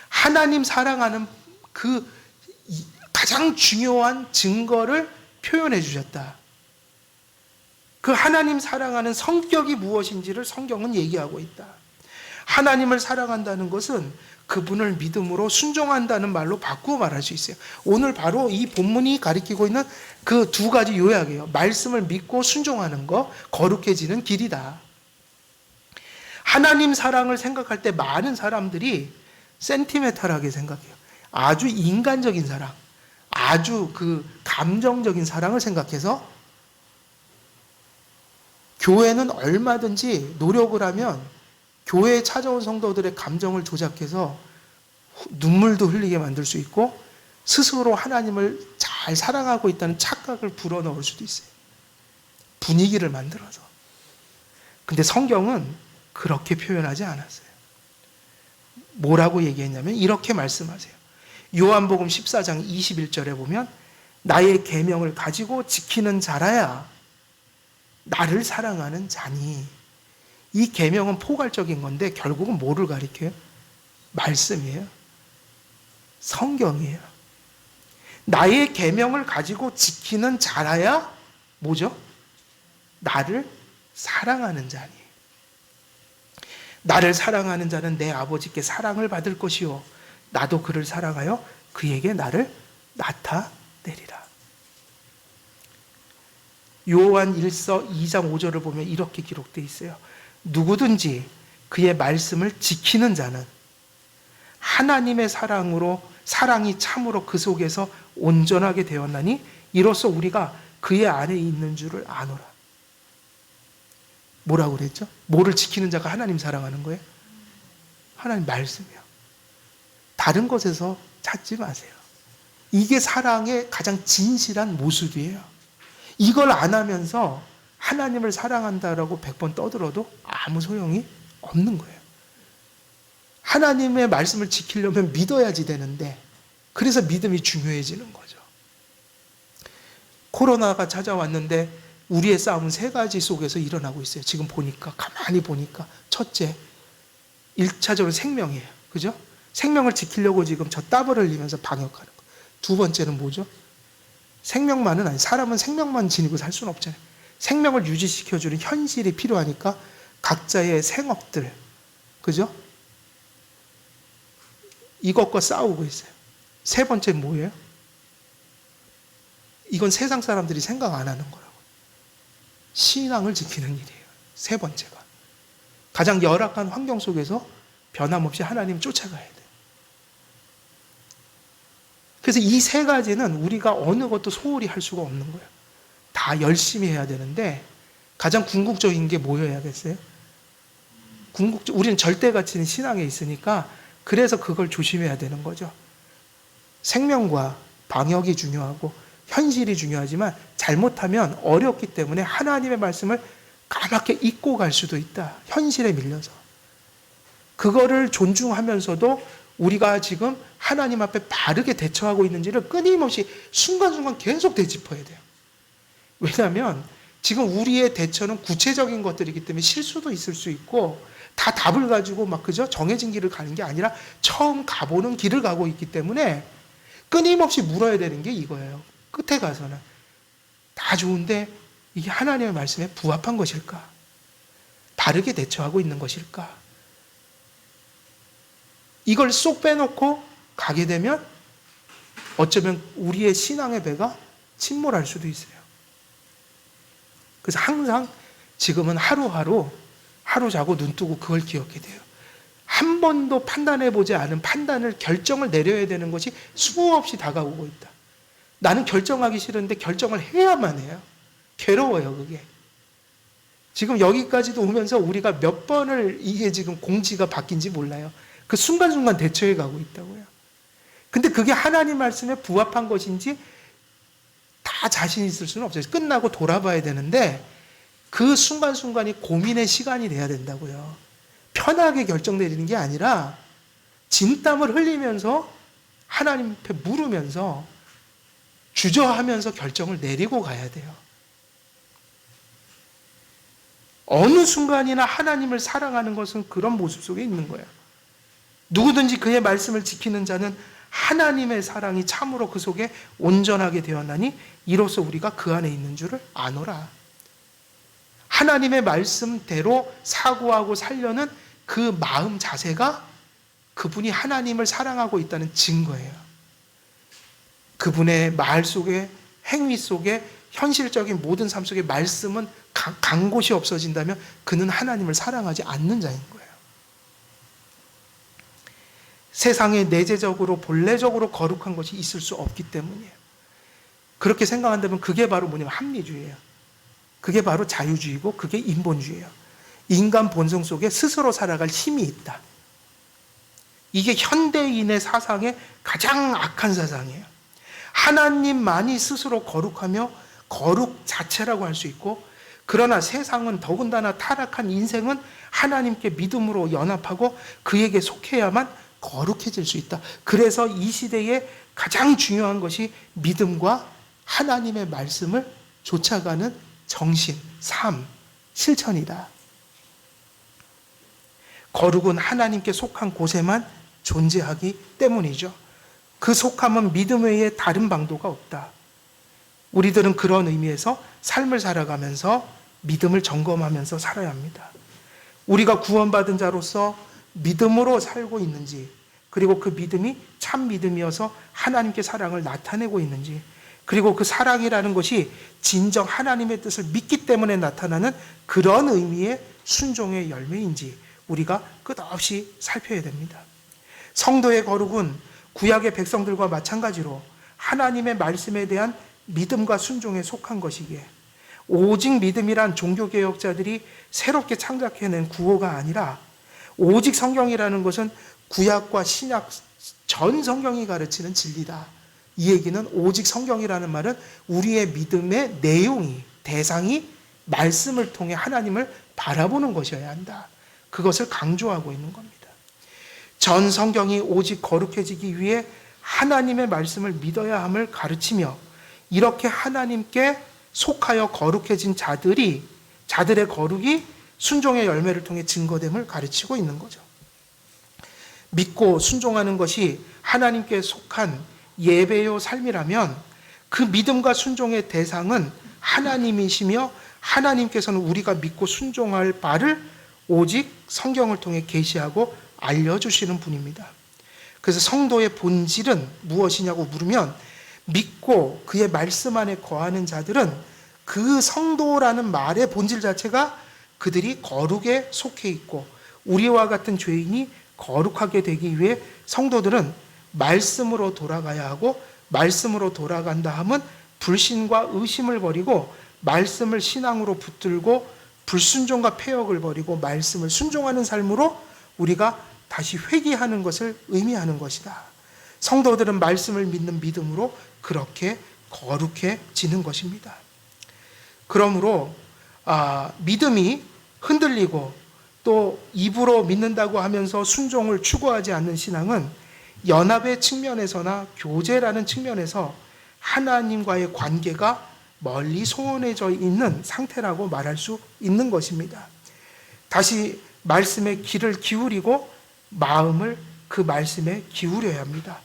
하나님 사랑하는 그 가장 중요한 증거를 표현해 주셨다. 그 하나님 사랑하는 성격이 무엇인지를 성경은 얘기하고 있다. 하나님을 사랑한다는 것은 그분을 믿음으로 순종한다는 말로 바꾸어 말할 수 있어요. 오늘 바로 이 본문이 가리키고 있는 그 두 가지 요약이에요. 말씀을 믿고 순종하는 거, 거룩해지는 길이다. 하나님 사랑을 생각할 때 많은 사람들이 센티멘탈하게 생각해요. 아주 인간적인 사랑, 아주 그 감정적인 사랑을 생각해서 교회는 얼마든지 노력을 하면 교회에 찾아온 성도들의 감정을 조작해서 눈물도 흘리게 만들 수 있고 스스로 하나님을 잘 사랑하고 있다는 착각을 불어넣을 수도 있어요. 분위기를 만들어서. 근데 성경은 그렇게 표현하지 않았어요. 뭐라고 얘기했냐면 이렇게 말씀하세요. 요한복음 14장 21절에 보면 나의 계명을 가지고 지키는 자라야 나를 사랑하는 자니. 이 계명은 포괄적인 건데 결국은 뭐를 가리켜요? 말씀이에요. 성경이에요. 나의 계명을 가지고 지키는 자라야 뭐죠? 나를 사랑하는 자니. 나를 사랑하는 자는 내 아버지께 사랑을 받을 것이요 나도 그를 사랑하여 그에게 나를 나타내리라. 요한 1서 2장 5절을 보면 이렇게 기록되어 있어요. 누구든지 그의 말씀을 지키는 자는 하나님의 사랑이 참으로 그 속에서 온전하게 되었나니 이로써 우리가 그의 안에 있는 줄을 아노라. 뭐라고 그랬죠? 뭐를 지키는 자가 하나님 사랑하는 거예요? 하나님 말씀이요. 다른 것에서 찾지 마세요. 이게 사랑의 가장 진실한 모습이에요. 이걸 안 하면서 하나님을 사랑한다라고 100번 떠들어도 아무 소용이 없는 거예요. 하나님의 말씀을 지키려면 믿어야지 되는데 그래서 믿음이 중요해지는 거죠. 코로나가 찾아왔는데 우리의 싸움은 세 가지 속에서 일어나고 있어요. 지금 보니까 가만히 보니까 첫째 1차적으로 생명이에요. 그죠? 생명을 지키려고 지금 저 땀을 흘리면서 방역하는 거. 두 번째는 뭐죠? 생명만은 아니 사람은 생명만 지니고 살 수는 없잖아요. 생명을 유지시켜주는 현실이 필요하니까 각자의 생업들, 그죠? 이것과 싸우고 있어요. 세 번째는 뭐예요? 이건 세상 사람들이 생각 안 하는 거라고. 신앙을 지키는 일이에요. 세 번째가. 가장 열악한 환경 속에서 변함없이 하나님 쫓아가야 돼요. 그래서 이 세 가지는 우리가 어느 것도 소홀히 할 수가 없는 거예요. 다 열심히 해야 되는데 가장 궁극적인 게 뭐여야겠어요? 우리는 절대 가치는 신앙에 있으니까 그래서 그걸 조심해야 되는 거죠. 생명과 방역이 중요하고 현실이 중요하지만 잘못하면 어렵기 때문에 하나님의 말씀을 까맣게 잊고 갈 수도 있다. 현실에 밀려서. 그거를 존중하면서도 우리가 지금 하나님 앞에 바르게 대처하고 있는지를 끊임없이 순간순간 계속 되짚어야 돼요. 왜냐하면 지금 우리의 대처는 구체적인 것들이기 때문에 실수도 있을 수 있고 다 답을 가지고 막 그저 정해진 길을 가는 게 아니라 처음 가보는 길을 가고 있기 때문에 끊임없이 물어야 되는 게 이거예요. 끝에 가서는 다 좋은데 이게 하나님의 말씀에 부합한 것일까? 바르게 대처하고 있는 것일까? 이걸 쏙 빼놓고 가게 되면 어쩌면 우리의 신앙의 배가 침몰할 수도 있어요. 그래서 항상 지금은 하루하루 하루 자고 눈 뜨고 그걸 기억해야 돼요. 한 번도 판단해보지 않은 결정을 내려야 되는 것이 수없이 다가오고 있다. 나는 결정하기 싫은데 결정을 해야만 해요. 괴로워요, 그게. 지금 여기까지도 오면서 우리가 몇 번을 이게 지금 공지가 바뀐지 몰라요. 그 순간순간 대처해 가고 있다고요. 근데 그게 하나님 말씀에 부합한 것인지 다 자신 있을 수는 없어요. 끝나고 돌아봐야 되는데 그 순간순간이 고민의 시간이 돼야 된다고요. 편하게 결정 내리는 게 아니라 진땀을 흘리면서 하나님 앞에 물으면서 주저하면서 결정을 내리고 가야 돼요. 어느 순간이나 하나님을 사랑하는 것은 그런 모습 속에 있는 거예요. 누구든지 그의 말씀을 지키는 자는 하나님의 사랑이 참으로 그 속에 온전하게 되었나니 이로써 우리가 그 안에 있는 줄을 아노라. 하나님의 말씀대로 사고하고 살려는 그 마음 자세가 그분이 하나님을 사랑하고 있다는 증거예요. 그분의 말 속에 행위 속에 현실적인 모든 삶 속에 말씀은 간 곳이 없어진다면 그는 하나님을 사랑하지 않는 자인 거예요. 세상에 내재적으로 본래적으로 거룩한 것이 있을 수 없기 때문이에요. 그렇게 생각한다면 그게 바로 뭐냐면 합리주의예요. 그게 바로 자유주의고 그게 인본주의예요. 인간 본성 속에 스스로 살아갈 힘이 있다. 이게 현대인의 사상의 가장 악한 사상이에요. 하나님만이 스스로 거룩하며 거룩 자체라고 할 수 있고, 그러나 세상은 더군다나 타락한 인생은 하나님께 믿음으로 연합하고 그에게 속해야만 거룩해질 수 있다. 그래서 이 시대에 가장 중요한 것이 믿음과 하나님의 말씀을 쫓아가는 정신, 삶, 실천이다. 거룩은 하나님께 속한 곳에만 존재하기 때문이죠. 그 속함은 믿음 외에 다른 방도가 없다. 우리들은 그런 의미에서 삶을 살아가면서 믿음을 점검하면서 살아야 합니다. 우리가 구원받은 자로서 믿음으로 살고 있는지, 그리고 그 믿음이 참 믿음이어서 하나님께 사랑을 나타내고 있는지, 그리고 그 사랑이라는 것이 진정 하나님의 뜻을 믿기 때문에 나타나는 그런 의미의 순종의 열매인지 우리가 끝없이 살펴야 됩니다. 성도의 거룩은 구약의 백성들과 마찬가지로 하나님의 말씀에 대한 믿음과 순종에 속한 것이기에, 오직 믿음이란 종교개혁자들이 새롭게 창작해낸 구호가 아니라 오직 성경이라는 것은 구약과 신약 전 성경이 가르치는 진리다. 이 얘기는 오직 성경이라는 말은 우리의 믿음의 내용이, 대상이 말씀을 통해 하나님을 바라보는 것이어야 한다. 그것을 강조하고 있는 겁니다. 전 성경이 오직 거룩해지기 위해 하나님의 말씀을 믿어야 함을 가르치며, 이렇게 하나님께 속하여 거룩해진 자들의 거룩이 순종의 열매를 통해 증거됨을 가르치고 있는 거죠. 믿고 순종하는 것이 하나님께 속한 예배요 삶이라면 그 믿음과 순종의 대상은 하나님이시며, 하나님께서는 우리가 믿고 순종할 바를 오직 성경을 통해 계시하고 알려주시는 분입니다. 그래서 성도의 본질은 무엇이냐고 물으면, 믿고 그의 말씀 안에 거하는 자들은 그 성도라는 말의 본질 자체가 그들이 거룩에 속해 있고, 우리와 같은 죄인이 거룩하게 되기 위해 성도들은 말씀으로 돌아가야 하고, 말씀으로 돌아간다 함은 불신과 의심을 버리고 말씀을 신앙으로 붙들고 불순종과 패역을 버리고 말씀을 순종하는 삶으로 우리가 다시 회개하는 것을 의미하는 것이다. 성도들은 말씀을 믿는 믿음으로 그렇게 거룩해지는 것입니다. 그러므로 믿음이 흔들리고 또 입으로 믿는다고 하면서 순종을 추구하지 않는 신앙은 연합의 측면에서나 교제라는 측면에서 하나님과의 관계가 멀리 소원해져 있는 상태라고 말할 수 있는 것입니다. 다시 말씀에 귀를 기울이고 마음을 그 말씀에 기울여야 합니다.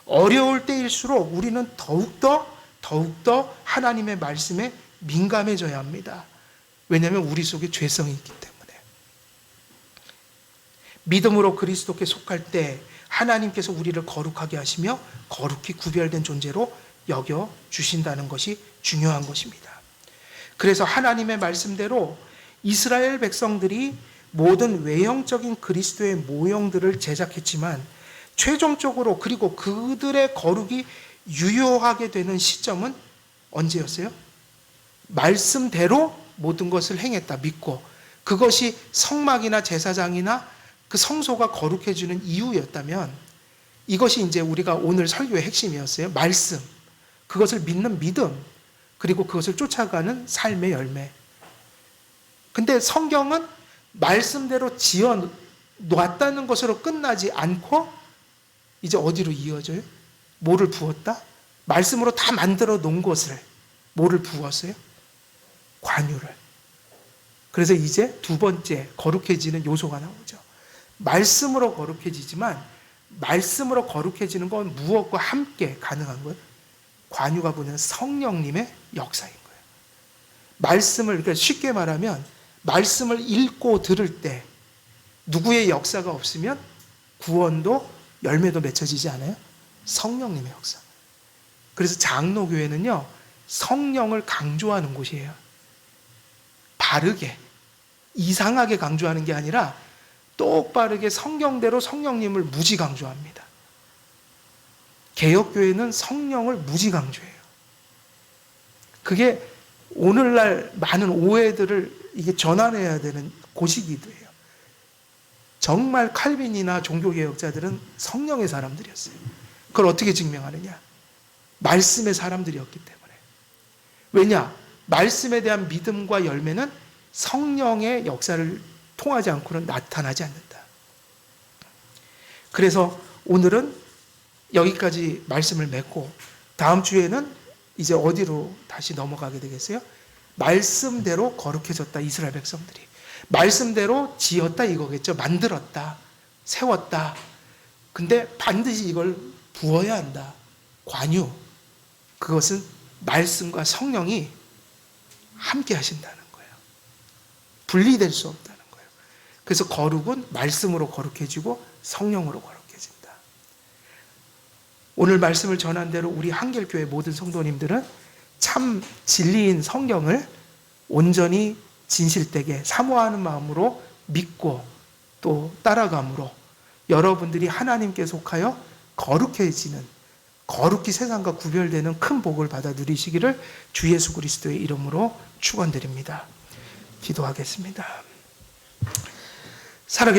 어려울 때일수록 우리는 더욱더 하나님의 말씀에 민감해져야 합니다. 왜냐하면 우리 속에 죄성이 있기 때문에. 믿음으로 그리스도께 속할 때 하나님께서 우리를 거룩하게 하시며 거룩히 구별된 존재로 여겨주신다는 것이 중요한 것입니다. 그래서 하나님의 말씀대로 이스라엘 백성들이 모든 외형적인 그리스도의 모형들을 제작했지만 최종적으로 그리고 그들의 거룩이 유효하게 되는 시점은 언제였어요? 말씀대로 모든 것을 행했다, 믿고 그것이 성막이나 제사장이나 그 성소가 거룩해지는 이유였다면, 이것이 이제 우리가 오늘 설교의 핵심이었어요. 말씀, 그것을 믿는 믿음, 그리고 그것을 쫓아가는 삶의 열매. 근데 성경은 말씀대로 지어 놨다는 것으로 끝나지 않고 이제 어디로 이어져요? 뭐를 부었다? 말씀으로 다 만들어 놓은 것을 뭐를 부었어요? 관유를. 그래서 이제 두 번째 거룩해지는 요소가 나오죠. 말씀으로 거룩해지지만 말씀으로 거룩해지는 건 무엇과 함께 가능한 거예요? 관유가 뭐냐면 성령님의 역사인 거예요. 말씀을, 그러니까 쉽게 말하면 말씀을 읽고 들을 때 누구의 역사가 없으면 구원도 열매도 맺혀지지 않아요? 성령님의 역사. 그래서 장로교회는요, 성령을 강조하는 곳이에요. 바르게, 이상하게 강조하는 게 아니라 똑바르게 성경대로 성령님을 무지 강조합니다. 개혁교회는 성령을 무지 강조해요. 그게 오늘날 많은 오해들을 이게 전환해야 되는 곳이기도 해요. 정말 칼빈이나 종교개혁자들은 성령의 사람들이었어요. 그걸 어떻게 증명하느냐? 말씀의 사람들이었기 때문에. 왜냐? 말씀에 대한 믿음과 열매는 성령의 역사를 통하지 않고는 나타나지 않는다. 그래서 오늘은 여기까지 말씀을 맺고 다음 주에는 이제 어디로 다시 넘어가게 되겠어요? 말씀대로 거룩해졌다, 이스라엘 백성들이. 말씀대로 지었다 이거겠죠. 만들었다, 세웠다. 근데 반드시 이걸 부어야 한다. 관유. 그것은 말씀과 성령이 함께 하신다는 거예요. 분리될 수 없다는 거예요. 그래서 거룩은 말씀으로 거룩해지고 성령으로 거룩해진다. 오늘 말씀을 전한 대로 우리 한길교회 모든 성도님들은 참 진리인 성경을 온전히 진실되게 사모하는 마음으로 믿고 또 따라감으로 여러분들이 하나님께 속하여 거룩해지는, 거룩히 세상과 구별되는 큰 복을 받아 누리시기를 주 예수 그리스도의 이름으로 축원드립니다. 기도하겠습니다. 살아계신